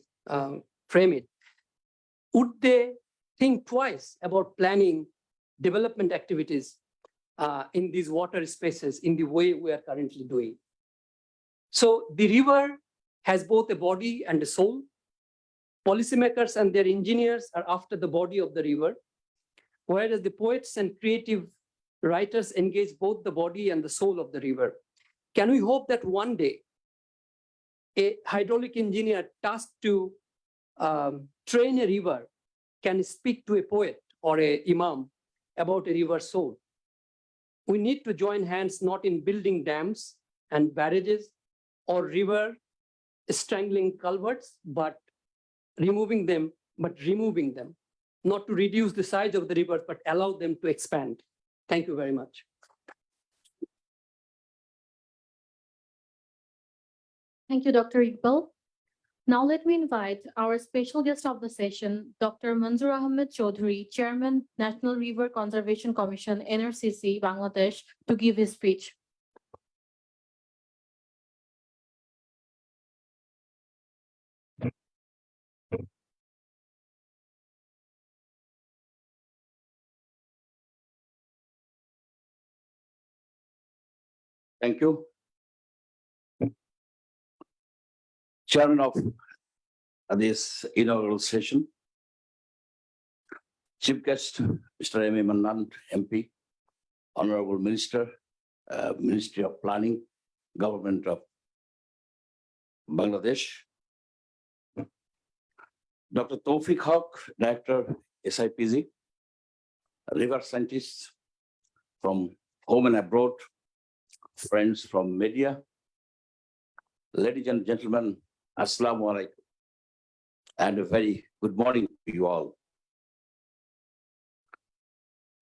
frame it, would they think twice about planning development activities in these water spaces in the way we are currently doing? So the river has both a body and a soul. Policymakers and their engineers are after the body of the river, whereas the poets and creative writers engage both the body and the soul of the river. Can we hope that one day a hydraulic engineer tasked to train a river can speak to a poet or a imam about a river's soul? We need to join hands not in building dams and barrages or river strangling culverts, but removing them, not to reduce the size of the rivers, but allow them to expand. Thank you very much. Thank you, Dr. Iqbal. Now let me invite our special guest of the session, Dr. Manzoor Ahmed Chaudhry, Chairman, National River Conservation Commission, NRCC, Bangladesh, to give his speech. Thank you. Chairman of this inaugural session, Chief Guest, Mr. M.A. Mannan, MP, Honorable Minister, Ministry of Planning, Government of Bangladesh, Dr. Tawfiq Haq, Director, SIPZ, river scientists from home and abroad, friends from media, ladies and gentlemen, Assalamu alaikum, and a very good morning to you all.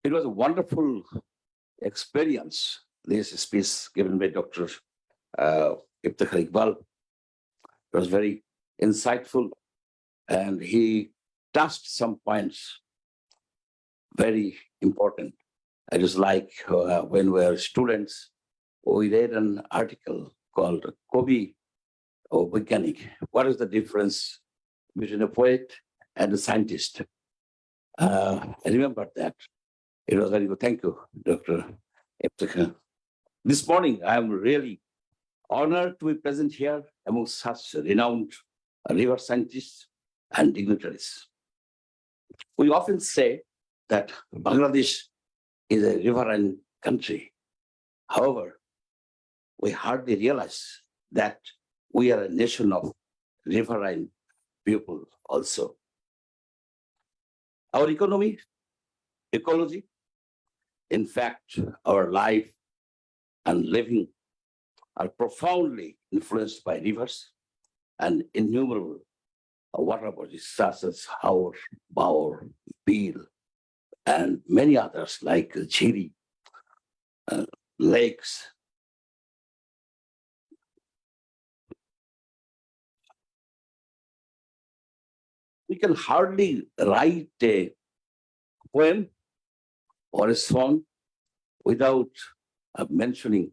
It was a wonderful experience, this speech given by Dr. Iftikhar Iqbal. It was very insightful, and he touched some points very important. I just like when we were students, we read an article called Kobi or Vikanik. What is the difference between a poet and a scientist? I remember that. It was very good. Thank you, Dr. Iftikhar. This morning, I am really honored to be present here among such renowned river scientists and dignitaries. We often say that Bangladesh is a riverine country. However, we hardly realize that we are a nation of riverine people also. Our economy, ecology, in fact, our life and living are profoundly influenced by rivers and innumerable water bodies such as Haur, Baur, Peel, and many others like Chiri, lakes. We can hardly write a poem or a song without mentioning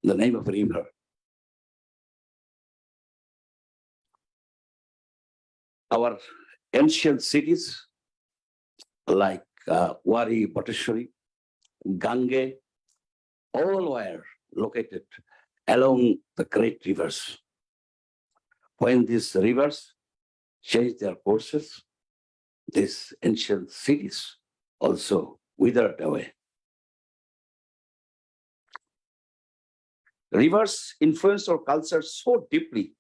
the name of a river. Our ancient cities like Wari, Bateshwari, Gange, all were located along the great rivers. When these rivers changed their courses, these ancient cities also withered away. Rivers influence our culture so deeply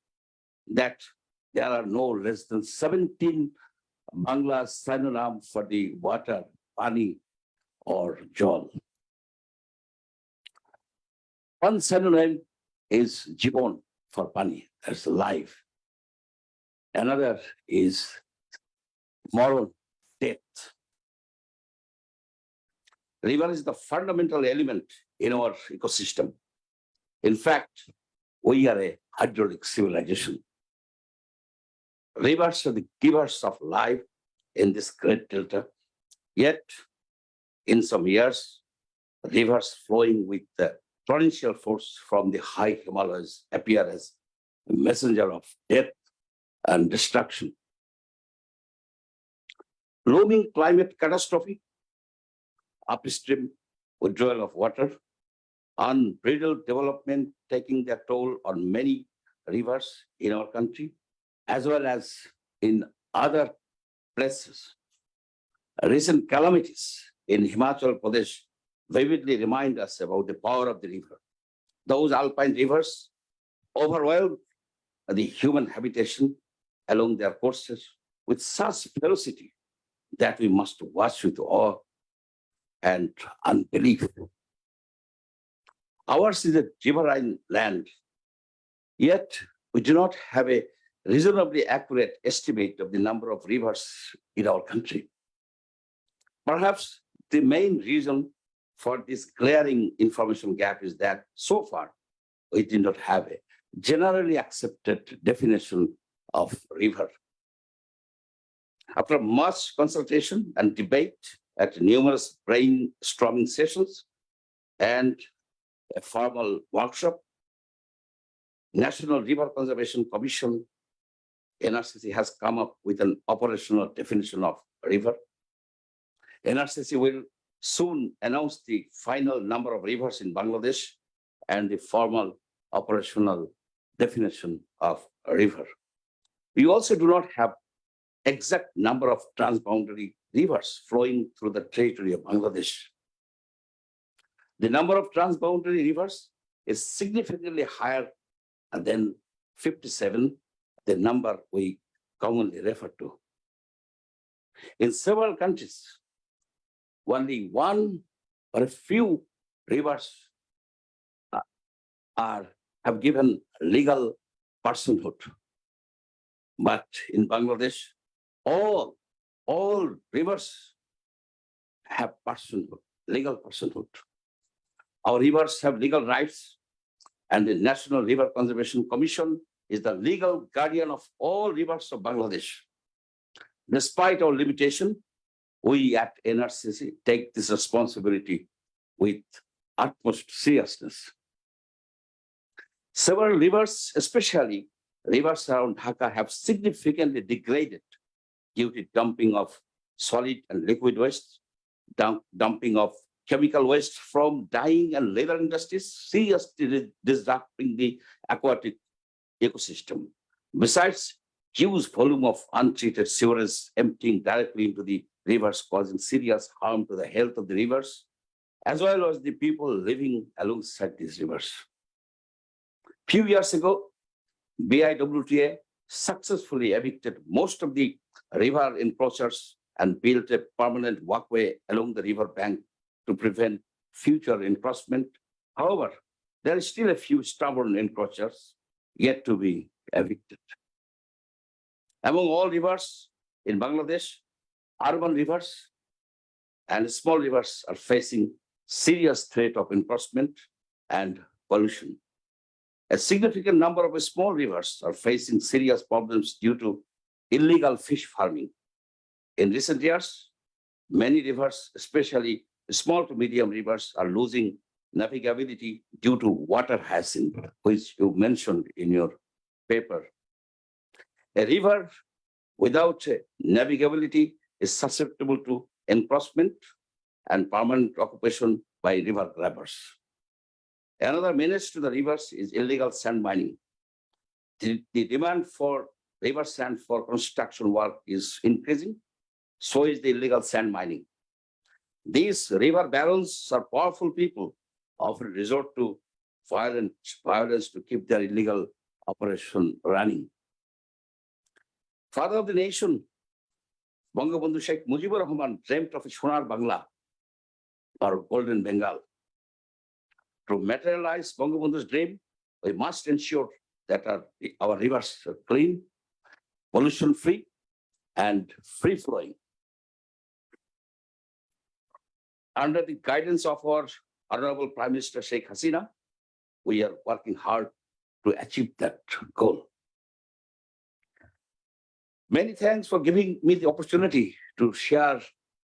that there are no less than 17 Bangla synonym for the water, pani, or jal. One synonym is jibon for pani, that's life. Another is moral, death. River is the fundamental element in our ecosystem. In fact, we are a hydraulic civilization. Rivers are the givers of life in this great delta. Yet, in some years, rivers flowing with the torrential force from the high Himalayas appear as a messenger of death and destruction. Looming climate catastrophe, upstream withdrawal of water, unbridled development taking their toll on many rivers in our country, as well as in other places. Recent calamities in Himachal Pradesh vividly remind us about the power of the river. Those alpine rivers overwhelm the human habitation along their courses with such ferocity that we must watch with awe and unbelief. Ours is a riverine land, yet we do not have a reasonably accurate estimate of the number of rivers in our country. Perhaps the main reason for this glaring information gap is that so far we did not have a generally accepted definition of river. After much consultation and debate at numerous brainstorming sessions and a formal workshop, National River Conservation Commission, NRCC, has come up with an operational definition of river. NRCC will soon announce the final number of rivers in Bangladesh and the formal operational definition of a river. We also do not have exact number of transboundary rivers flowing through the territory of Bangladesh. The number of transboundary rivers is significantly higher than 57, the number we commonly refer to. In several countries, only one or a few rivers have given legal personhood. But in Bangladesh, all rivers have personhood, legal personhood. Our rivers have legal rights, and the National River Conservation Commission is the legal guardian of all rivers of Bangladesh. Despite our limitation, we at NRCC take this responsibility with utmost seriousness. Several rivers, especially rivers around Dhaka, have significantly degraded due to dumping of solid and liquid waste, dumping of chemical waste from dyeing and leather industries, seriously disrupting the aquatic ecosystem. Besides, huge volume of untreated sewage emptying directly into the rivers, causing serious harm to the health of the rivers, as well as the people living alongside these rivers. Few years ago, BIWTA successfully evicted most of the river encroachers and built a permanent walkway along the river bank to prevent future encroachment. However, there are still a few stubborn encroachers yet to be evicted. Among all rivers in Bangladesh, urban rivers and small rivers are facing serious threat of encroachment and pollution. A significant number of small rivers are facing serious problems due to illegal fish farming. In recent years, many rivers, especially small to medium rivers, are losing navigability due to water hyacinth, which you mentioned in your paper. A river without navigability is susceptible to encroachment and permanent occupation by river grabbers. Another menace to the rivers is illegal sand mining. The demand for river sand for construction work is increasing, so is the illegal sand mining. These river barons are powerful people, often resort to violence to keep their illegal operation running. Father of the nation, Bangabandhu Sheikh Mujibur Rahman dreamt of a Sonar Bangla, or Golden Bengal. To materialize Bangabandhu's dream, we must ensure that our rivers are clean, pollution-free, and free-flowing. Under the guidance of our Honorable Prime Minister Sheikh Hasina, we are working hard to achieve that goal. Many thanks for giving me the opportunity to share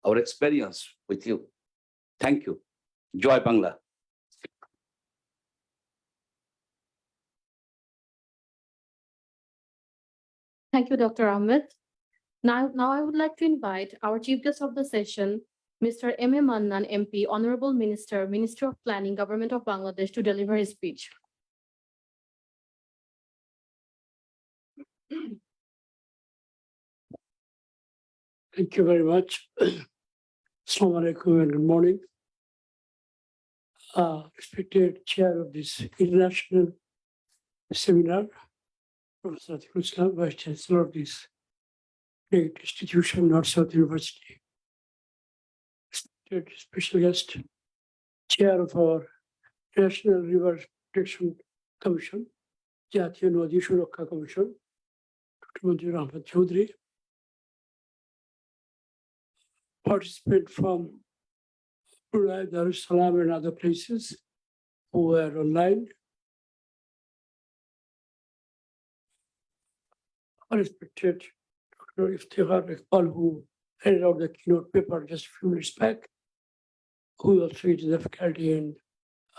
our experience with you. Thank you. Joy Bangla. Thank you, Dr. Ahmed. Now I would like to invite our chief guest of the session, Mr. M.A. Mannan, MP, Honorable Minister, Minister of Planning, Government of Bangladesh, to deliver his speech. Thank you very much. Assalamu alaikum and good morning. Respected chair of this international seminar, Professor Atikul Islam, Vice Chancellor of this great institution, North South University. Respected special guest, chair of our National River Protection Commission, Jatiya Nadi Surakha Commission, Dr. Manzoor Ahmed Chaudhry, participants from Brunei, Darussalam and other places who were online. Respected Dr. Iftikhar Iqbal, who handed out the keynote paper just a few minutes back, who also is the faculty in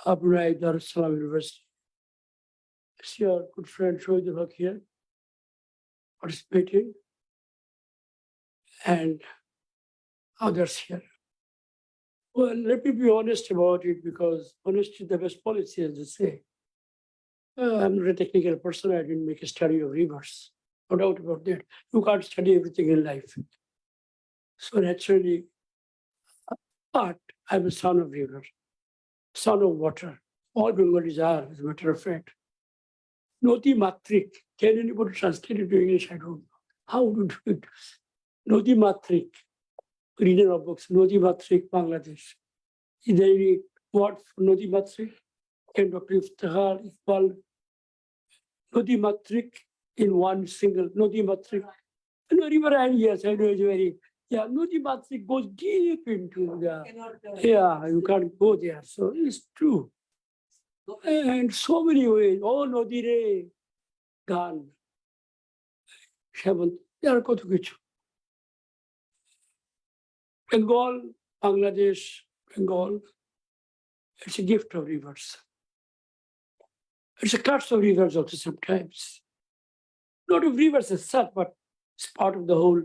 Brunei, Darussalam University. I see our good friend Shoaib Haq here participating, and others here. Well, let me be honest about it, because honesty is the best policy, as they say. I'm not a technical person. I didn't make a study of rivers. No doubt about that. You can't study everything in life. So naturally, but I'm a son of river, son of water. All Bengalis are, as a matter of fact. Noti matrik. Can anybody translate it to English? I don't know. How to do it? Nodi Matrik, reader of books, Nodi Matrik, Bangladesh. Is there any word for Nodi Matrik? Can Dr. Iftihar Iqbal Nodi Matrik in one single Nodi Matrik? No, River and yes, I know it's very, yeah, Nodi Matrik goes deep into the, yeah, you can't go there. So it's true. And so many ways, oh, Nodi Re, Gan, Shabbat, there are কত কিছু Bengal, Bangladesh, Bengal, it's a gift of rivers. It's a curse of rivers also sometimes. Not of rivers as such, but it's part of the whole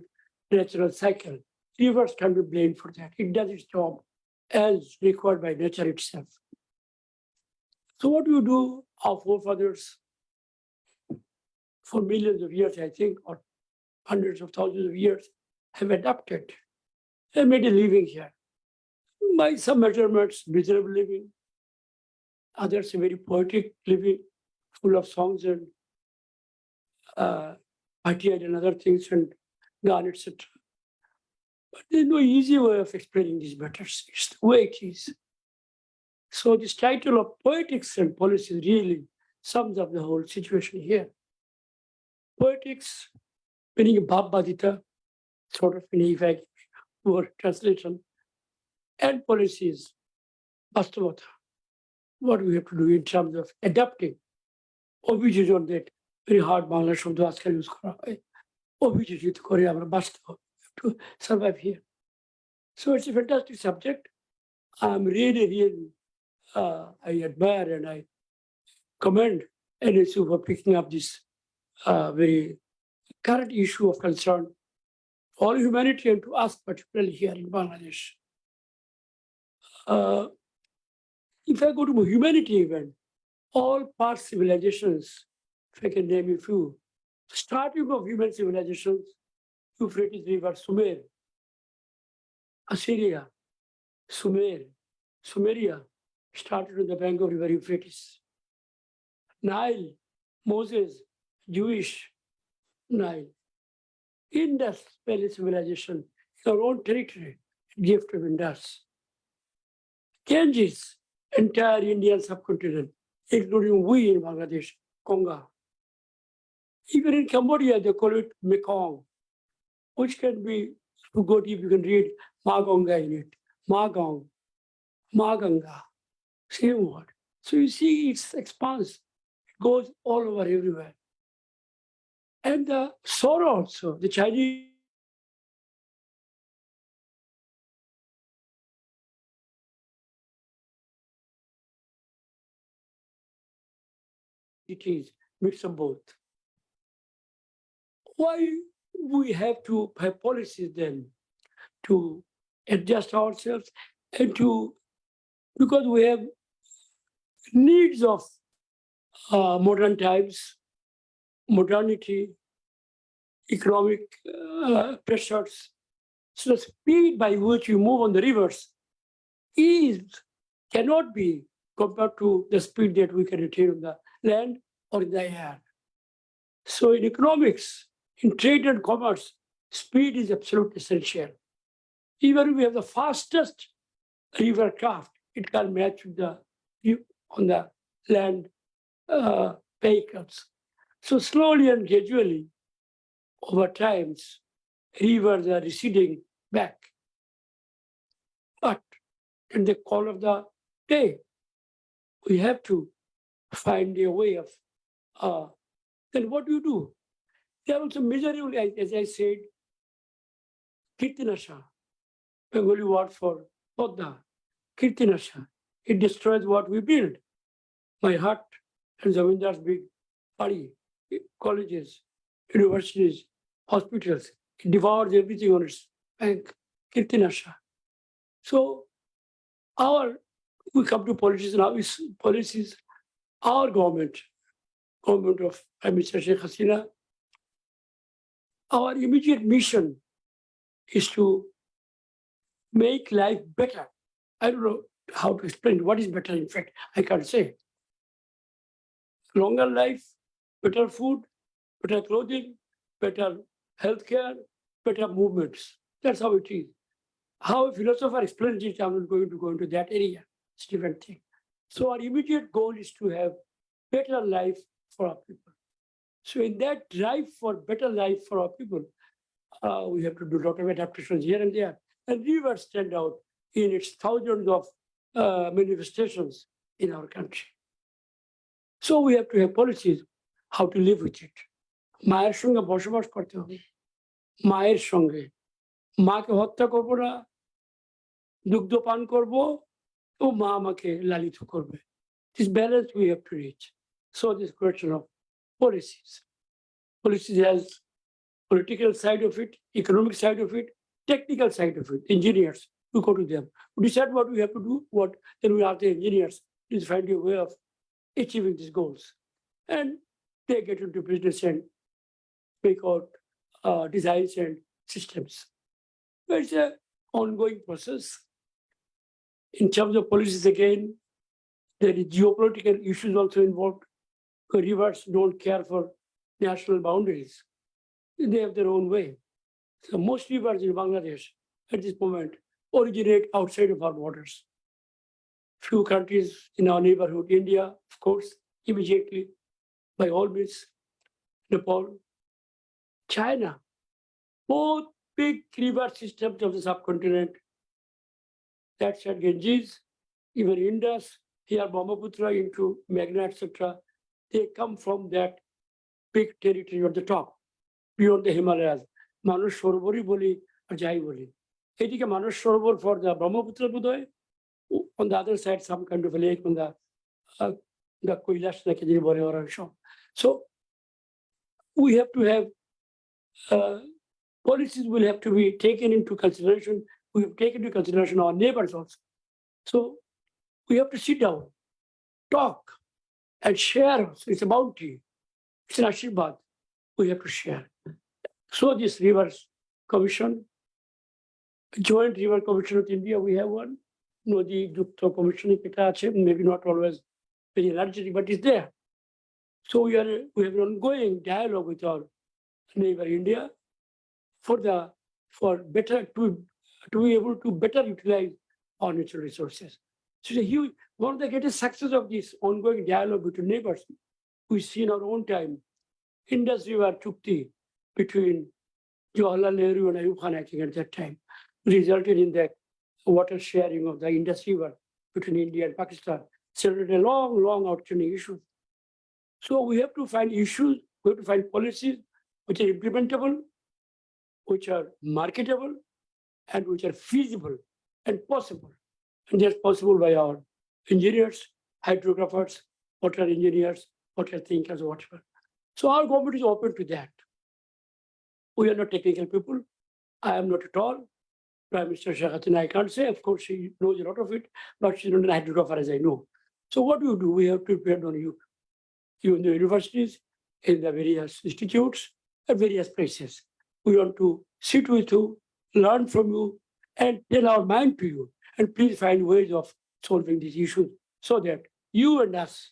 natural cycle. Rivers can be blamed for that. It does its job as required by nature itself. So what you do, our forefathers, for millions of years, I think, or hundreds of thousands of years, have adapted and made a living here. By some measurements, miserable living, others a very poetic living, full of songs and Bhatia and other things and Gan, etc. But there's no easy way of explaining these matters. It's the way it is. So this title of Poetics and Policies really sums up the whole situation here. Poetics, meaning Bhav-Badita, sort of in a word translation, and policies, Vastavata, what we have to do in terms of adapting, অভিযোগ on that very hard Bangla শব্দ আজকাল use করা হয় অভিযোজিত করে আমরা বাঁচতে হবে to survive here. So it's a fantastic subject. I'm really, I admire and I commend NSU for picking up this very current issue of concern for humanity and to us, particularly here in Bangladesh. If I go to a humanity event, all past civilizations, if I can name a few, starting of human civilizations, Euphrates River, Sumer, Assyria, Sumeria, started on the bank of River Euphrates. Nile, Moses, Jewish Nile. Indus Valley civilization, our own territory, gift of Indus. Ganges, entire Indian subcontinent, including we in Bangladesh, Konga. Even in Cambodia, they call it Mekong, which can be, to go deep, you can read Magonga in it. Magong, Maganga, same word. So you see its expanse, it goes all over everywhere. And the sorrow also, the Chinese it is mix of both. Why we have to have policies then to adjust ourselves and to, because we have needs of modern times, modernity, economic pressures. So the speed by which you move on the rivers cannot be compared to the speed that we can attain on the land or in the air. So in economics, in trade and commerce, speed is absolutely essential. Even if we have the fastest river craft, it can match with the on the land vehicles. So slowly and gradually, over times, rivers are receding back. But in the call of the day, we have to find a way of, then what do you do? There are also miserable, as I said, Kirtinasha, Bengali word for Podda, Kirtinasha. It destroys what we build. My hut and Zamindar's big party, colleges, universities, hospitals. It devours everything on its bank, Kirtinasha. So we come to policies now, policies, our government of Prime Minister Sheikh Hasina, our immediate mission is to make life better. I don't know how to explain what is better, in fact, I can't say. Longer life, better food, better clothing, better healthcare, better movements. That's how it is. How a philosopher explains it, I'm not going to go into that area. It's a different thing. So our immediate goal is to have better life for our people. So in that drive for better life for our people, we have to do a lot of adaptations here and there. And rivers stand out in its thousands of manifestations in our country. So we have to have policies how to live with it. মায়ের সঙ্গে বসবাস করতে হবে, মায়ের সঙ্গে মাকে হত্যা করব না, দুগ্ধ পান করব ও মা আমাকে লালিত করবে. This balance we have to reach. So this question of policies. Policies has political side of it, economic side of it, technical side of it. Engineers, we go to them. We decide what we have to do, then we ask the engineers to find a way of achieving these goals. And they get into business and make out designs and systems. But it's an ongoing process. In terms of policies, again, there is geopolitical issues also involved. Rivers don't care for national boundaries. They have their own way. So most rivers in Bangladesh at this moment originate outside of our borders. Few countries in our neighborhood, India, of course, immediately, by all means, Nepal, China, both big river systems of the subcontinent. That's at Ganges, even Indus, here Brahmaputra into Meghna, etc. They come from that big territory at the top, beyond the Himalayas. Manush Sorobori boli or Jai boli. Etika Manush Sorobor for the Brahmaputra Budoy. On the other side, some kind of a lake on the Koilash Nakajiri Bore or so. So we have to have policies will have to be taken into consideration. We have taken into consideration our neighbors also. So we have to sit down, talk, and share. It's a bounty. It's an ashirvad. We have to share. So this rivers commission, joint river commission of India, we have one. Nodi Yukta commissioning, maybe not always very energetic, but it's there. So we have an ongoing dialogue with our neighbor India for better to be able to better utilize our natural resources. So it's a huge, one of the greatest success of this ongoing dialogue between neighbors, we see in our own time, Indus River Chukti between Jawaharlal Nehru and Ayub Khan, I think at that time, resulted in the water sharing of the Indus River between India and Pakistan, settled a long, long outstanding issue. So we have to find issues, we have to find policies which are implementable, which are marketable, and which are feasible and possible. And that's possible by our engineers, hydrographers, water engineers, water thinkers, whatever. So our government is open to that. We are not technical people. I am not at all. Prime Minister Sheikh Hasina, I can't say, of course, she knows a lot of it, but she's not an hydrographer as I know. So what do? We have to depend on you in the universities, in the various institutes, at various places. We want to sit with you, learn from you, and tell our mind to you. And please find ways of solving these issues so that you and us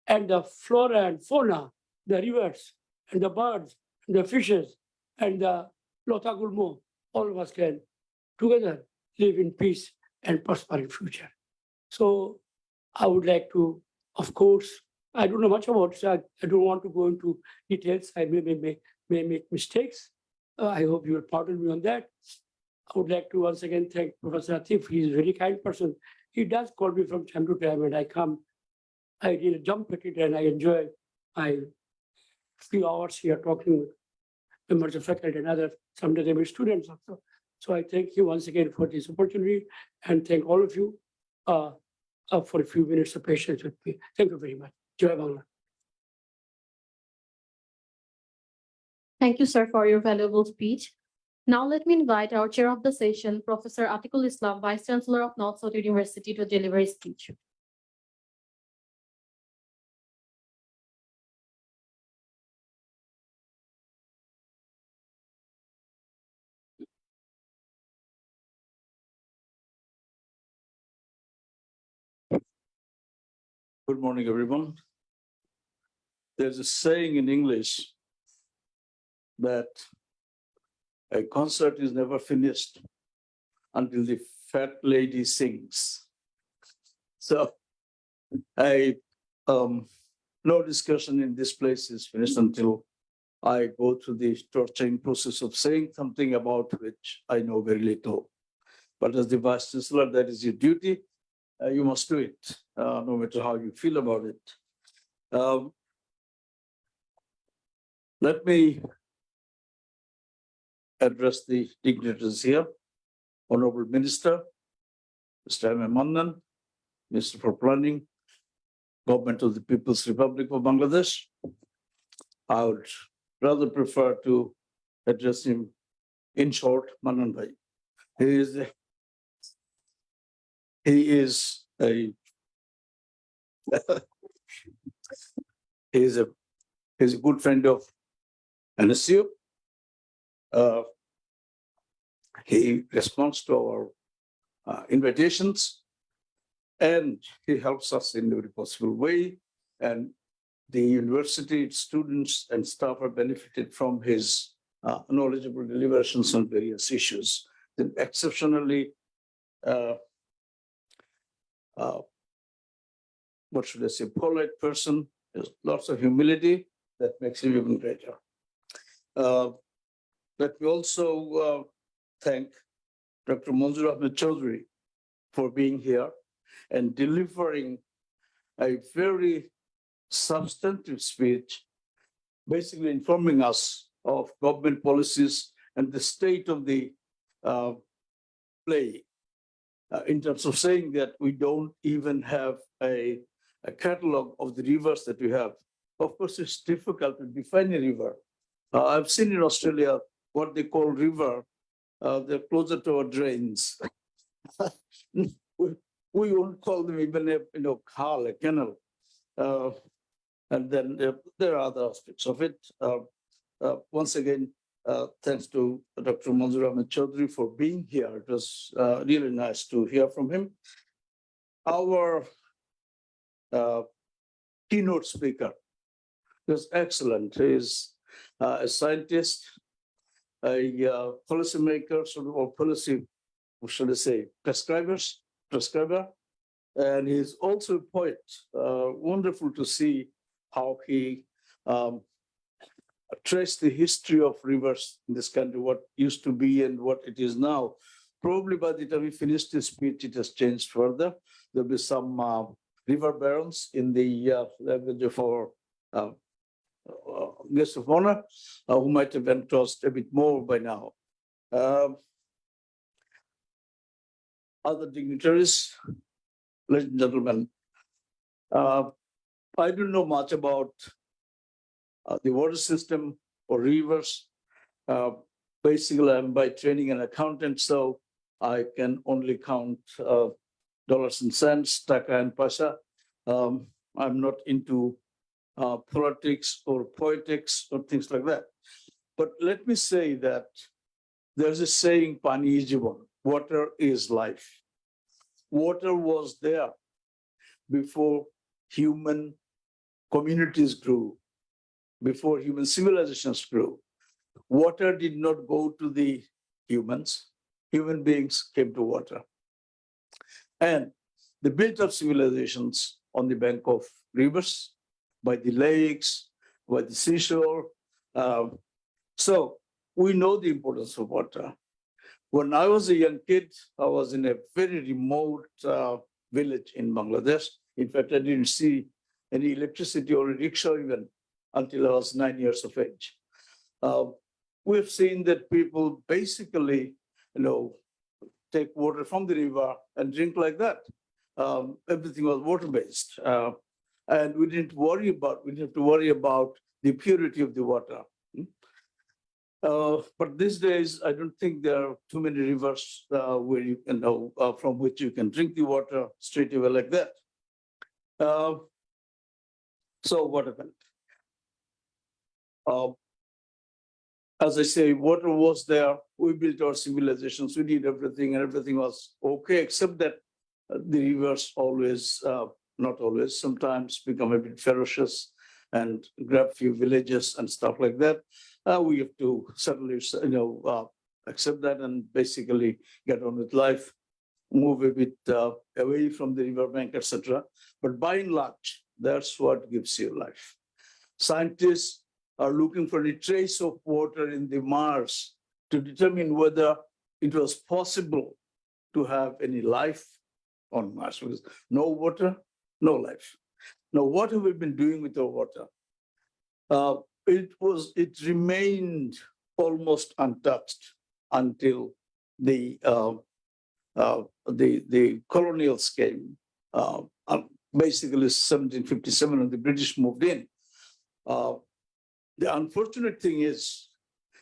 and the flora and fauna, the rivers and the birds, and the fishes, and the Lotagulmo, all of us can together live in peace and prosperous future. So I would like to, of course, I don't know much about it, so I don't want to go into details. I may make mistakes. I hope you will pardon me on that. I would like to once again thank Professor Atif. He is a very kind person. He does call me from time to time, and I come. I really jump at it, and I enjoy my few hours here talking with members of faculty and others, sometimes maybe students also. So I thank you once again for this opportunity, and thank all of you for a few minutes of patience with me. Thank you very much. Jai Bangla. Thank you, sir, for your valuable speech. Now let me invite our chair of the session, Professor Atikul Islam, Vice Chancellor of North South University, to deliver his speech. Good morning, everyone. There's a saying in English that a concert is never finished until the fat lady sings. So no discussion in this place is finished until I go through the torturing process of saying something about which I know very little. But as the Vice Chancellor, that is your duty. You must do it, no matter how you feel about it. Let me address the dignitaries here. Honorable Minister, Mr. M. M. Mannan, Minister for Planning, Government of the People's Republic of Bangladesh. I would rather prefer to address him in short, Mannan Bhai. He is a good friend of NSU. He responds to our invitations, and he helps us in every possible way. And the university students and staff are benefited from his knowledgeable deliberations on various issues. The exceptionally, what should I say, polite person. There's lots of humility that makes him even greater. Let me also thank Dr. Manzoor Ahmed Chaudhry for being here and delivering a very substantive speech, basically informing us of government policies and the state of the play in terms of saying that we don't even have a catalog of the rivers that we have. Of course, it's difficult to define a river. I've seen in Australia what they call river. They're closer to our drains. We won't call them even a khal, a canal. And then there are other aspects of it. Once again, thanks to Dr. Manzoor Ahmed Chaudhry for being here. It was really nice to hear from him. Our keynote speaker was excellent. He's a scientist, a policymaker, or policy, what should I say, prescriber, and he's also a poet. Wonderful to see how he traced the history of rivers in this country, what used to be and what it is now. Probably by the time he finished his speech, it has changed further. There'll be some river barons in the language of our guest of honor, who might have engrossed a bit more by now. Other dignitaries, ladies and gentlemen, I don't know much about the water system or rivers. Basically, I'm by training an accountant, so I can only count dollars and cents, taka and paisa. I'm not into politics or poetics or things like that. But let me say that there's a saying, Pani is Jivan, water is life. Water was there before human communities grew, before human civilizations grew. Water did not go to the humans. Human beings came to water. And they built up civilizations on the bank of rivers, by the lakes, by the seashore. So we know the importance of water. When I was a young kid, I was in a very remote village in Bangladesh. In fact, I didn't see any electricity or a rickshaw even until I was 9 years of age. We've seen that people basically, take water from the river and drink like that. Everything was water-based. And we didn't have to worry about the purity of the water. But these days, I don't think there are too many rivers where you can from which you can drink the water straight away like that. So what happened? As I say, water was there. We built our civilizations. We did everything, and everything was okay, except that the rivers always, not always, sometimes become a bit ferocious and grab few villages and stuff like that. We have to suddenly, accept that and basically get on with life, move a bit away from the riverbank, etc. But by and large, that's what gives you life. Scientists are looking for a trace of water in the Mars to determine whether it was possible to have any life on Mars. Because no water, no life. Now, what have we been doing with the water? It remained almost untouched until the colonials came. Basically, 1757, when the British moved in. The unfortunate thing is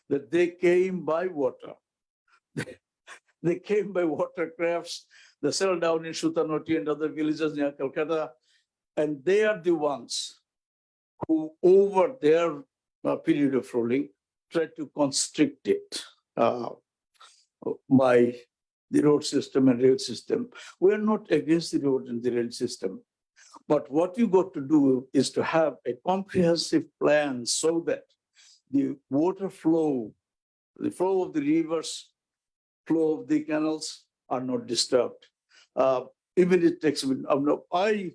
that they came by water. They came by watercrafts. They settled down in Shutanoti and other villages near Calcutta, and they are the ones who, over their period of ruling, tried to constrict it by the road system and rail system. We are not against the road and the rail system. But what you got to do is to have a comprehensive plan so that the water flow, the flow of the rivers, flow of the canals are not disturbed. Even it takes, I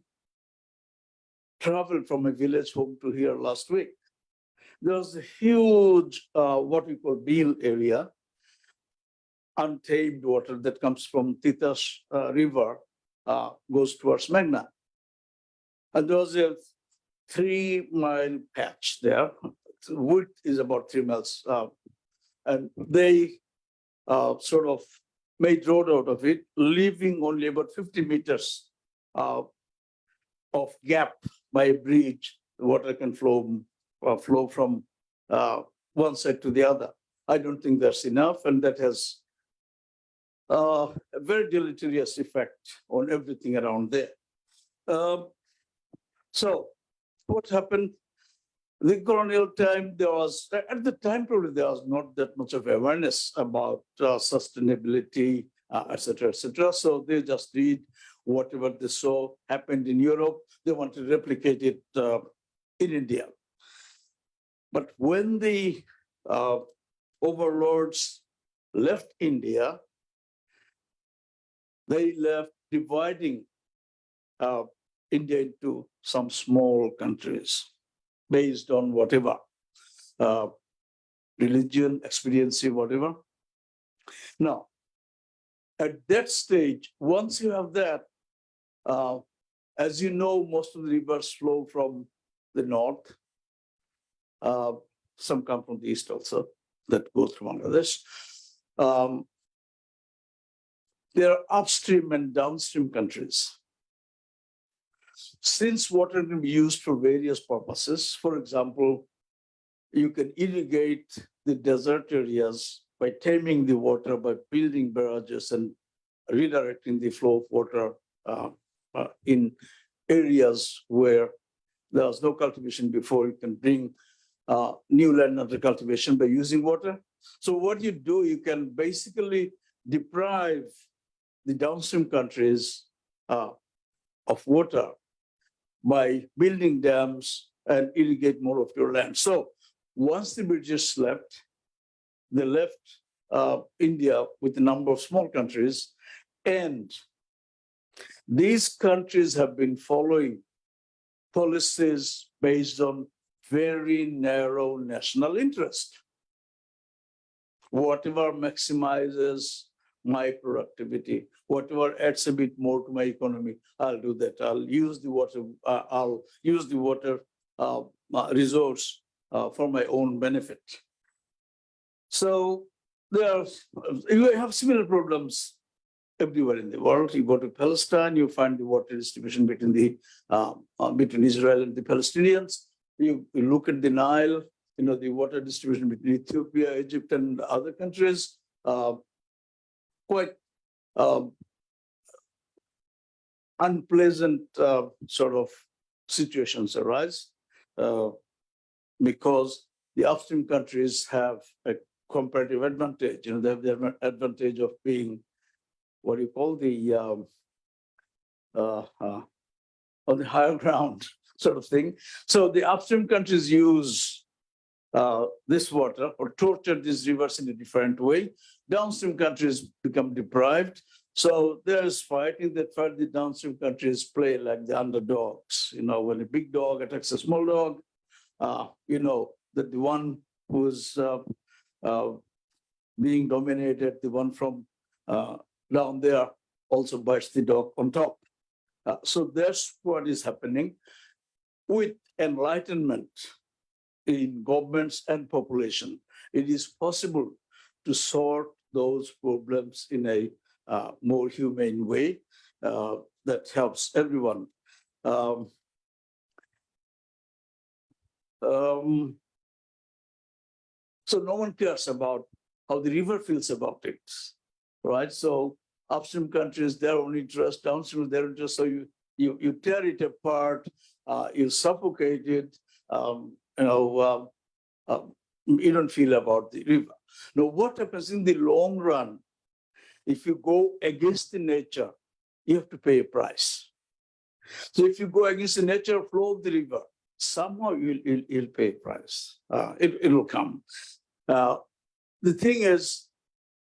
traveled from a village home to here last week. There was a huge, what we call Beal area, untamed water that comes from Titas River, goes towards Meghna. And there was a 3-mile patch there. Width is about 3 miles. And they sort of made road out of it, leaving only about 50 meters of gap by a bridge. The water can flow from one side to the other. I don't think that's enough, and that has a very deleterious effect on everything around there. So what happened? The colonial time, there was, at the time probably there was not that much of awareness about sustainability, et cetera, et cetera. So they just did whatever they saw happened in Europe. They want to replicate it in India. But when the overlords left India, they left dividing India into some small countries based on whatever, religion, expediency, whatever. Now, at that stage, once you have that, as you know, most of the rivers flow from the north. Some come from the east also, that go through Bangladesh. There are upstream and downstream countries. Since water can be used for various purposes, for example, you can irrigate the desert areas by taming the water, by building barrages and redirecting the flow of water in areas where there was no cultivation before. You can bring new land under cultivation by using water. So what you do, you can basically deprive the downstream countries of water by building dams and irrigate more of your land. So once the British left, they left India with a number of small countries, and these countries have been following policies based on very narrow national interest. Whatever maximizes my productivity, whatever adds a bit more to my economy, I'll do that. I'll use the water. Resource for my own benefit. So you have similar problems everywhere in the world. You go to Palestine, you find the water distribution between Israel and the Palestinians. You look at the Nile, the water distribution between Ethiopia, Egypt, and other countries. Quite unpleasant sort of situations arise because the upstream countries have a comparative advantage. They have the advantage of being what you call on the higher ground sort of thing. So the upstream countries use this water or torture these rivers in a different way. downstream countries become deprived. So there's fighting that fight the downstream countries play like the underdogs. When a big dog attacks a small dog, that the one who's being dominated, the one from down there also bites the dog on top. So that's what is happening. With enlightenment in governments and population, it is possible to sort those problems in a more humane way that helps everyone. So no one cares about how the river feels about it, right? So upstream countries, their own interest, downstream, their interest. So you tear it apart, you suffocate it, you don't feel about the river. Now, what happens in the long run? If you go against the nature, you have to pay a price. So if you go against the natural flow of the river, somehow you'll pay a price. It will come. The thing is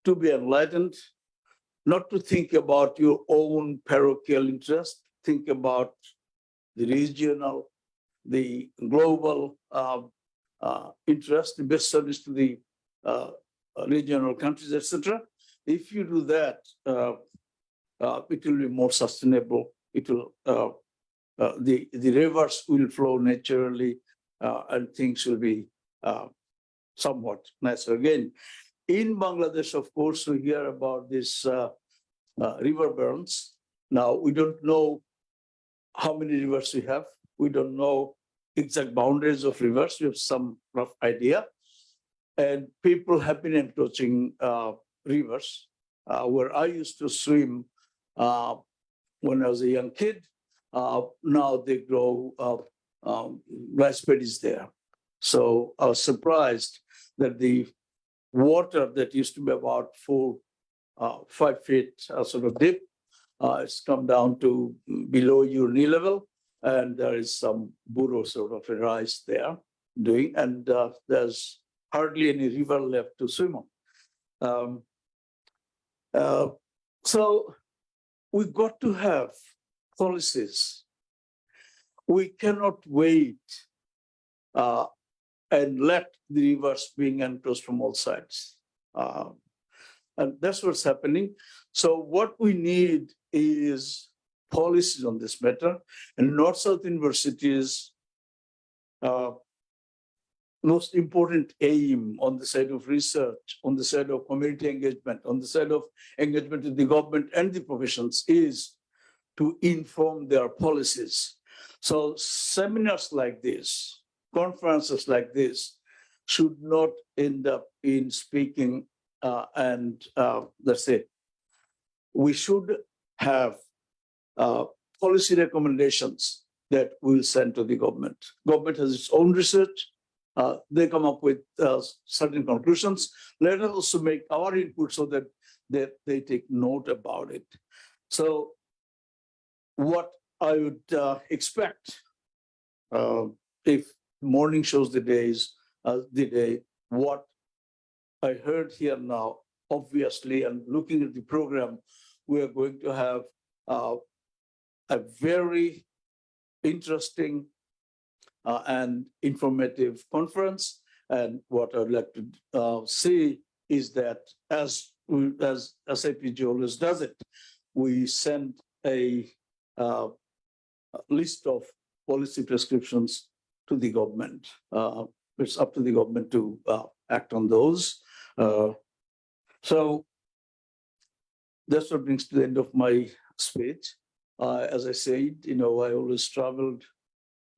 to be enlightened, not to think about your own parochial interest, think about the regional, the global interest, the best service to the regional countries, etc. If you do that, it will be more sustainable. It will the rivers will flow naturally, and things will be somewhat nicer. Again, in Bangladesh, of course, we hear about this river burns. Now, we don't know how many rivers we have. We don't know exact boundaries of rivers. We have some rough idea. And people have been encroaching rivers where I used to swim when I was a young kid. Now they grow rice paddies there. So I was surprised that the water that used to be about 5 feet sort of deep, it's come down to below your knee level, and there is some burro sort of a rise there doing, and there's hardly any river left to swim on. So we've got to have policies. We cannot wait and let the rivers being encroached from all sides. And that's what's happening. So what we need is policies on this matter, and North-South universities most important aim on the side of research, on the side of community engagement, on the side of engagement with the government and the professions is to inform their policies. So seminars like this, conferences like this should not end up in speaking and that's it. We should have policy recommendations that we'll send to the government. Government has its own research. They come up with certain conclusions. Let us also make our input so that they take note about it. So what I would expect if morning shows the day, what I heard here now, obviously, and looking at the program, we are going to have a very interesting and informative conference. And what I'd like to see is that as SIPG always does it, we send a list of policy prescriptions to the government. It's up to the government to act on those. So that's what brings to the end of my speech. As I said, I always traveled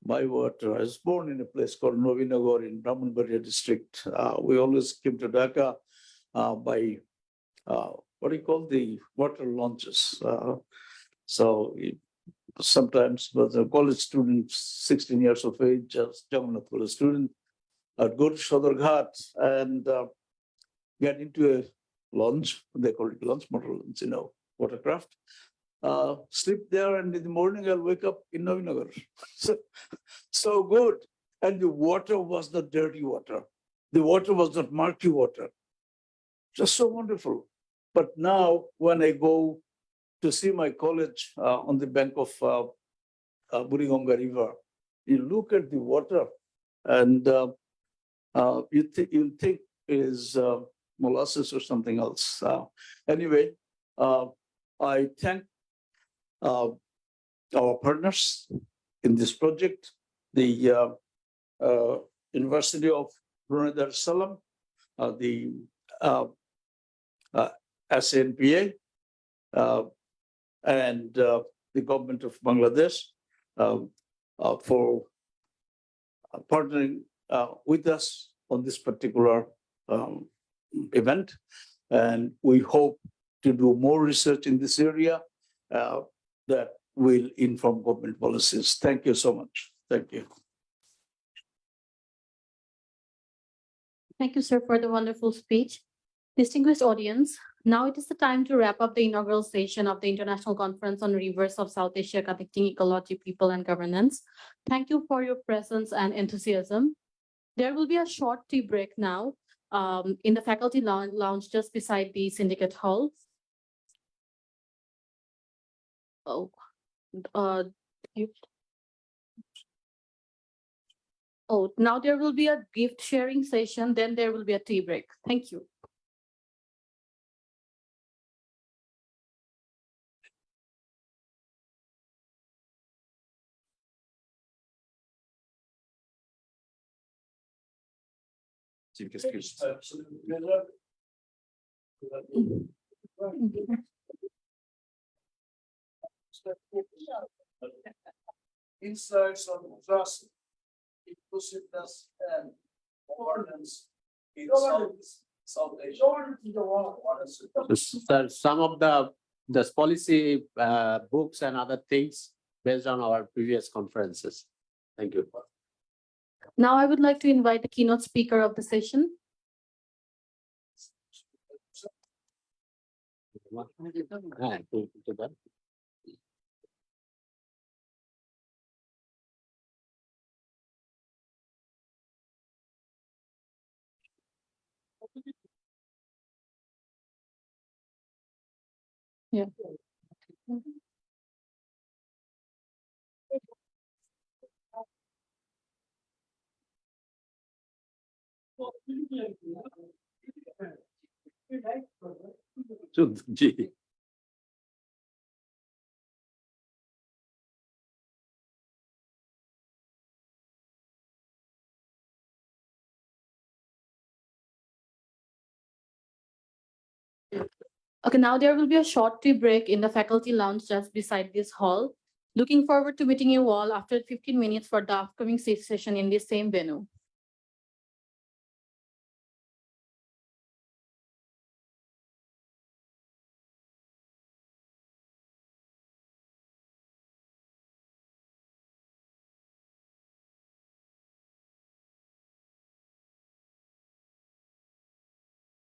by water. I was born in a place called Novinagar in Brahmanbaria district. We always came to Dhaka by what do you call the water launches. So sometimes was a college student, 16 years of age, just Jagannath College student, I'd go to Sadarghat and get into a launch. They call it launch, motor launch, watercraft. Sleep there, and in the morning I'll wake up in Novinagar. So good. And the water was not dirty water. The water was not murky water. just so wonderful. But now when I go to see my college on the bank of Buriganga River, you look at the water and you think is molasses or something else. Anyway, I thank our partners in this project, the University of Brunei Darussalam, the SNPA, and the government of Bangladesh for partnering with us on this particular event. And we hope to do more research in this area that will inform government policies. Thank you so much. Thank you. Thank you, sir, for the wonderful speech. Distinguished audience, now it is the time to wrap up the inaugural session of the International Conference on Rivers of South Asia Connecting Ecology, People and Governance. Thank you for your presence and enthusiasm. There will be a short tea break now in the faculty lounge just beside the Syndicate Hall. Now there will be a gift sharing session, then there will be a tea break. Thank you. Chief Guest, please. Insights on trust, inclusiveness, and governance in South Asia. Sir, some of the policy books and other things based on our previous conferences. Thank you. Now I would like to invite the keynote speaker of the session. Yeah. Ji. Okay, now there will be a short tea break in the faculty lounge just beside this hall. Looking forward to meeting you all after 15 minutes for the upcoming session in this same venue.